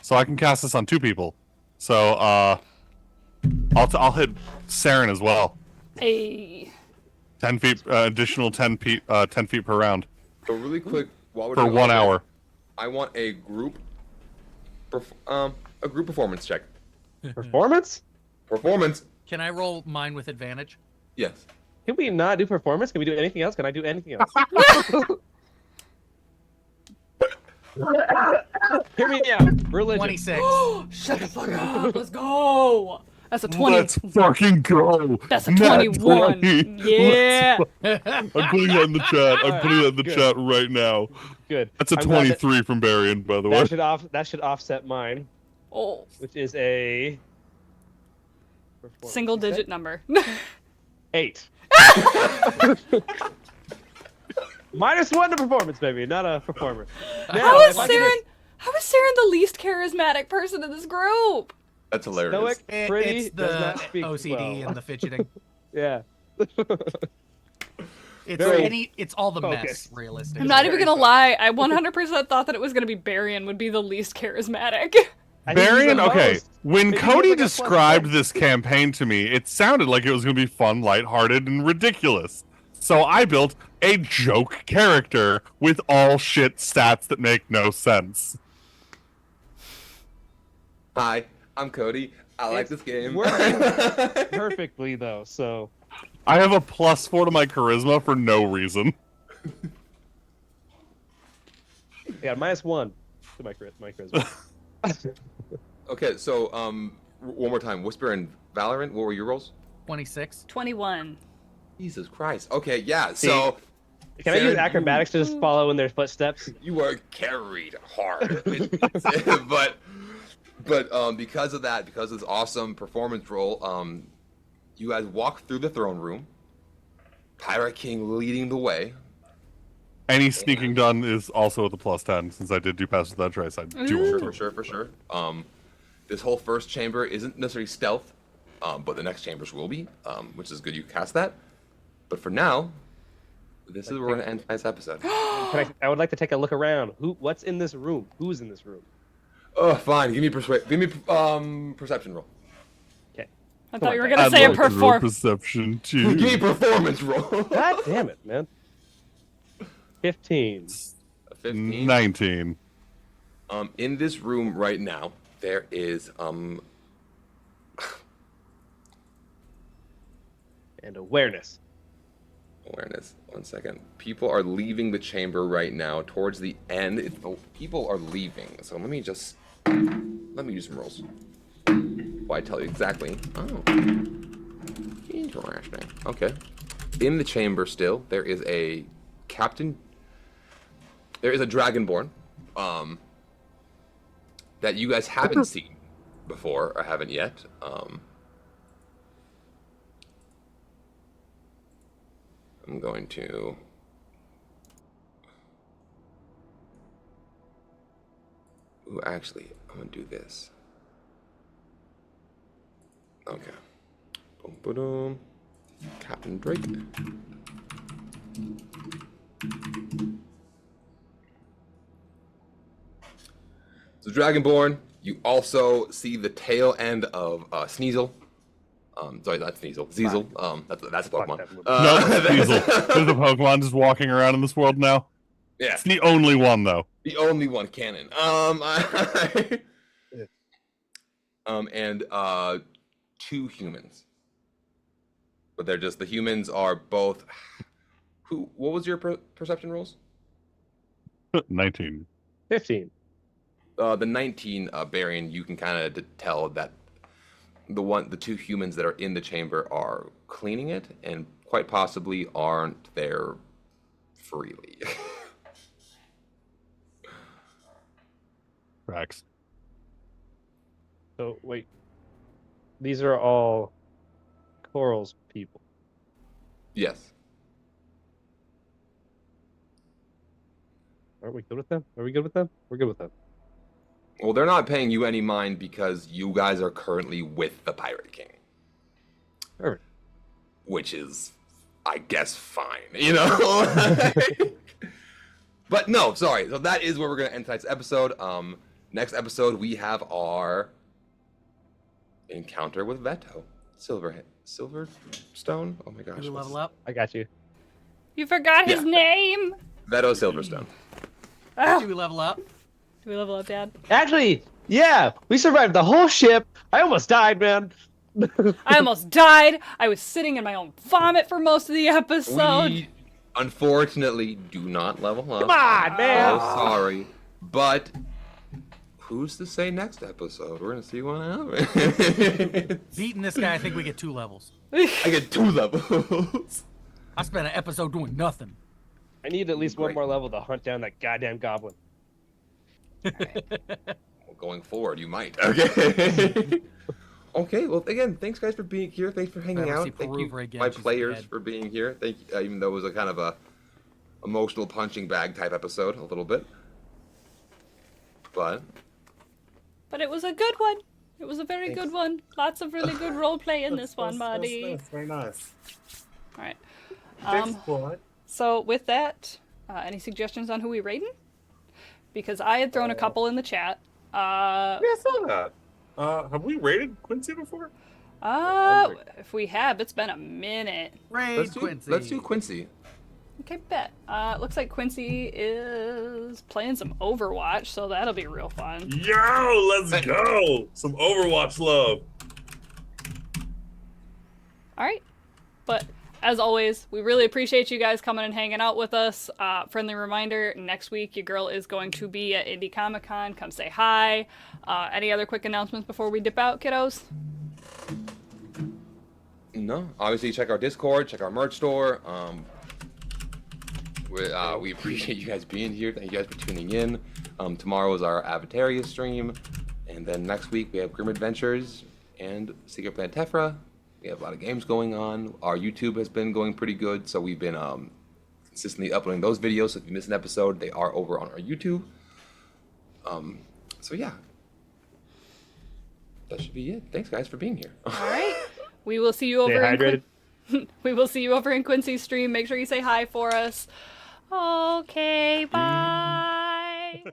so I can cast this on 2 people. So, I'll hit Saren as well. Hey. 10 feet, additional 10 feet per round So really quick, while we're for doing 1 all hour. this, I want a group performance check. Performance? Performance. Can I roll mine with advantage? Yes. Can we not do performance? Can we do anything else? Can I do anything else? Hear me out. Religion. 26. Shut the fuck up. Let's go. That's a 20. Let's fucking go. That's a Nat 21. 20. Yeah. I'm putting that in the chat. I'm putting that in the Good. chat right now. Good. That's a I'm glad 23 from Barian, by the way. That should offset mine, Oh, which is a single digit number. 8. -1 to performance, baby, not a performer. How Now, is if I can Saren? How is Saren the least charismatic person in this group? That's hilarious. Stoic, pretty, It's does the not speak OCD well. and the fidgeting. Yeah. It's all the mess, focused. realistically. I'm not even very gonna lie. I 100% thought that it was gonna be Barian would be the least charismatic. I think he's Barian, the okay. most. When Maybe he Cody has, like, a plus described 10. this campaign to me, it sounded like it was going to be fun, lighthearted, and ridiculous. So I built a joke character with all shit stats that make no sense. Hi, I'm Cody. I like It's this game. working perfectly though, so I have a +4 to my charisma for no reason. yeah, -1 to my charisma. Okay, so one more time. Whisper and Valorant. What were your roles? 26. 21. Jesus Christ. Okay, yeah. So Can I use Saren, acrobatics to just follow in their footsteps? you were carried hard, but because of that, because of this awesome performance role, you guys walk through the throne room. Pirate King leading the way. Any sneaking done is also with a +10, since I did do pass without trace. I do Sure, want to. for sure. This whole first chamber isn't necessarily stealth, but the next chambers will be, which is good. You cast that, but for now, this is where we're gonna end tonight's episode. I would like to take a look around. What's in this room? Who's in this room? Oh, fine. Give me perception roll. Okay. I thought you were on, gonna I'd say a like to roll perform. perception too. Give me performance roll. God damn it, man. 15. 15. 19. In this room right now, there is And awareness. awareness. 1 second. People are leaving the chamber right now. Towards the end, people are leaving. So let me do some rolls. Well, I tell you exactly. Oh, interesting. Okay. In the chamber still, there is a captain. There is a dragonborn, that you guys haven't seen before or haven't yet. I'm going to. Ooh, actually, I'm gonna do this. Okay. Boom, boom. Captain Drake. So Dragonborn, you also see the tail end of Sneasel. Sorry, not Sneasel. Ziesel. That's a Pokemon. that movie. No, Diesel. There's a Pokemon just walking around in this world now. Yeah, It's the only one though. the only one canon. And 2 humans, but they're just the humans are both. Who? What was your perception rules? 19. 15. The 19 Barian, you can kind of tell that the 2 humans that are in the chamber are cleaning it, and quite possibly aren't there freely. Tracks. So wait, these are all Coral's people. Yes. Aren't we good with them? Are we good with them? We're good with them. Well, they're not paying you any mind because you guys are currently with the Pirate King. Perfect. Which is, I guess, fine, you know? But no, sorry. So that is where we're going to end tonight's episode. Next episode, we have our encounter with Veto. Silverstone? Oh my gosh. Do we level up? I got you. You forgot his Yeah. name. Veto Silverstone. Do we level up? Do we level up, Dad? Actually, yeah, we survived the whole ship. I almost died, man. I almost died. I was sitting in my own vomit for most of the episode. We unfortunately do not level up. Come on, man. Oh, sorry. But who's to say next episode? We're going to see what happens. Beating this guy, I think we get 2 levels. I get 2 levels. I spent an episode doing nothing. I need at least one Great. more level to hunt down that goddamn goblin. Well, going forward, you might. Okay. Okay. Well, again, thanks guys for being here. Thanks for hanging Never see out. Thank Peru you, ever again, my she's players, dead. for being here. Thank you, even though it was a kind of a emotional punching bag type episode, a little bit. But But it was a good one. It was a very good one. Lots of really good role play in this one, buddy. That's very nice. All right. Thanks, Claude. So with that, any suggestions on who we rating? Because I had thrown a couple in the chat. Yeah, I saw that. Have we rated Quincy before? If we have, it's been a minute. Raid Quincy. let's do Quincy. Okay, bet. Looks like Quincy is playing some Overwatch, so that'll be real fun. Yo, let's go! Some Overwatch love. All right. But as always, we really appreciate you guys coming and hanging out with us. Friendly reminder, next week your girl is going to be at Indie Comic Con. Come say hi. Any other quick announcements before we dip out, kiddos? No, obviously check our Discord, check our merch store. We appreciate you guys being here. Thank you guys for tuning in. Tomorrow is our Avataria stream, and then next week we have Grim Adventures and Secret Planet Tefra. We have a lot of games going on. Our YouTube has been going pretty good, so we've been consistently uploading those videos. So if you miss an episode, they are over on our YouTube. So yeah, that should be it. Thanks guys for being here. All right. We will see you Stay over in hydrated. we will see you over in Quincy's stream. Make sure you say hi for us. Okay, bye.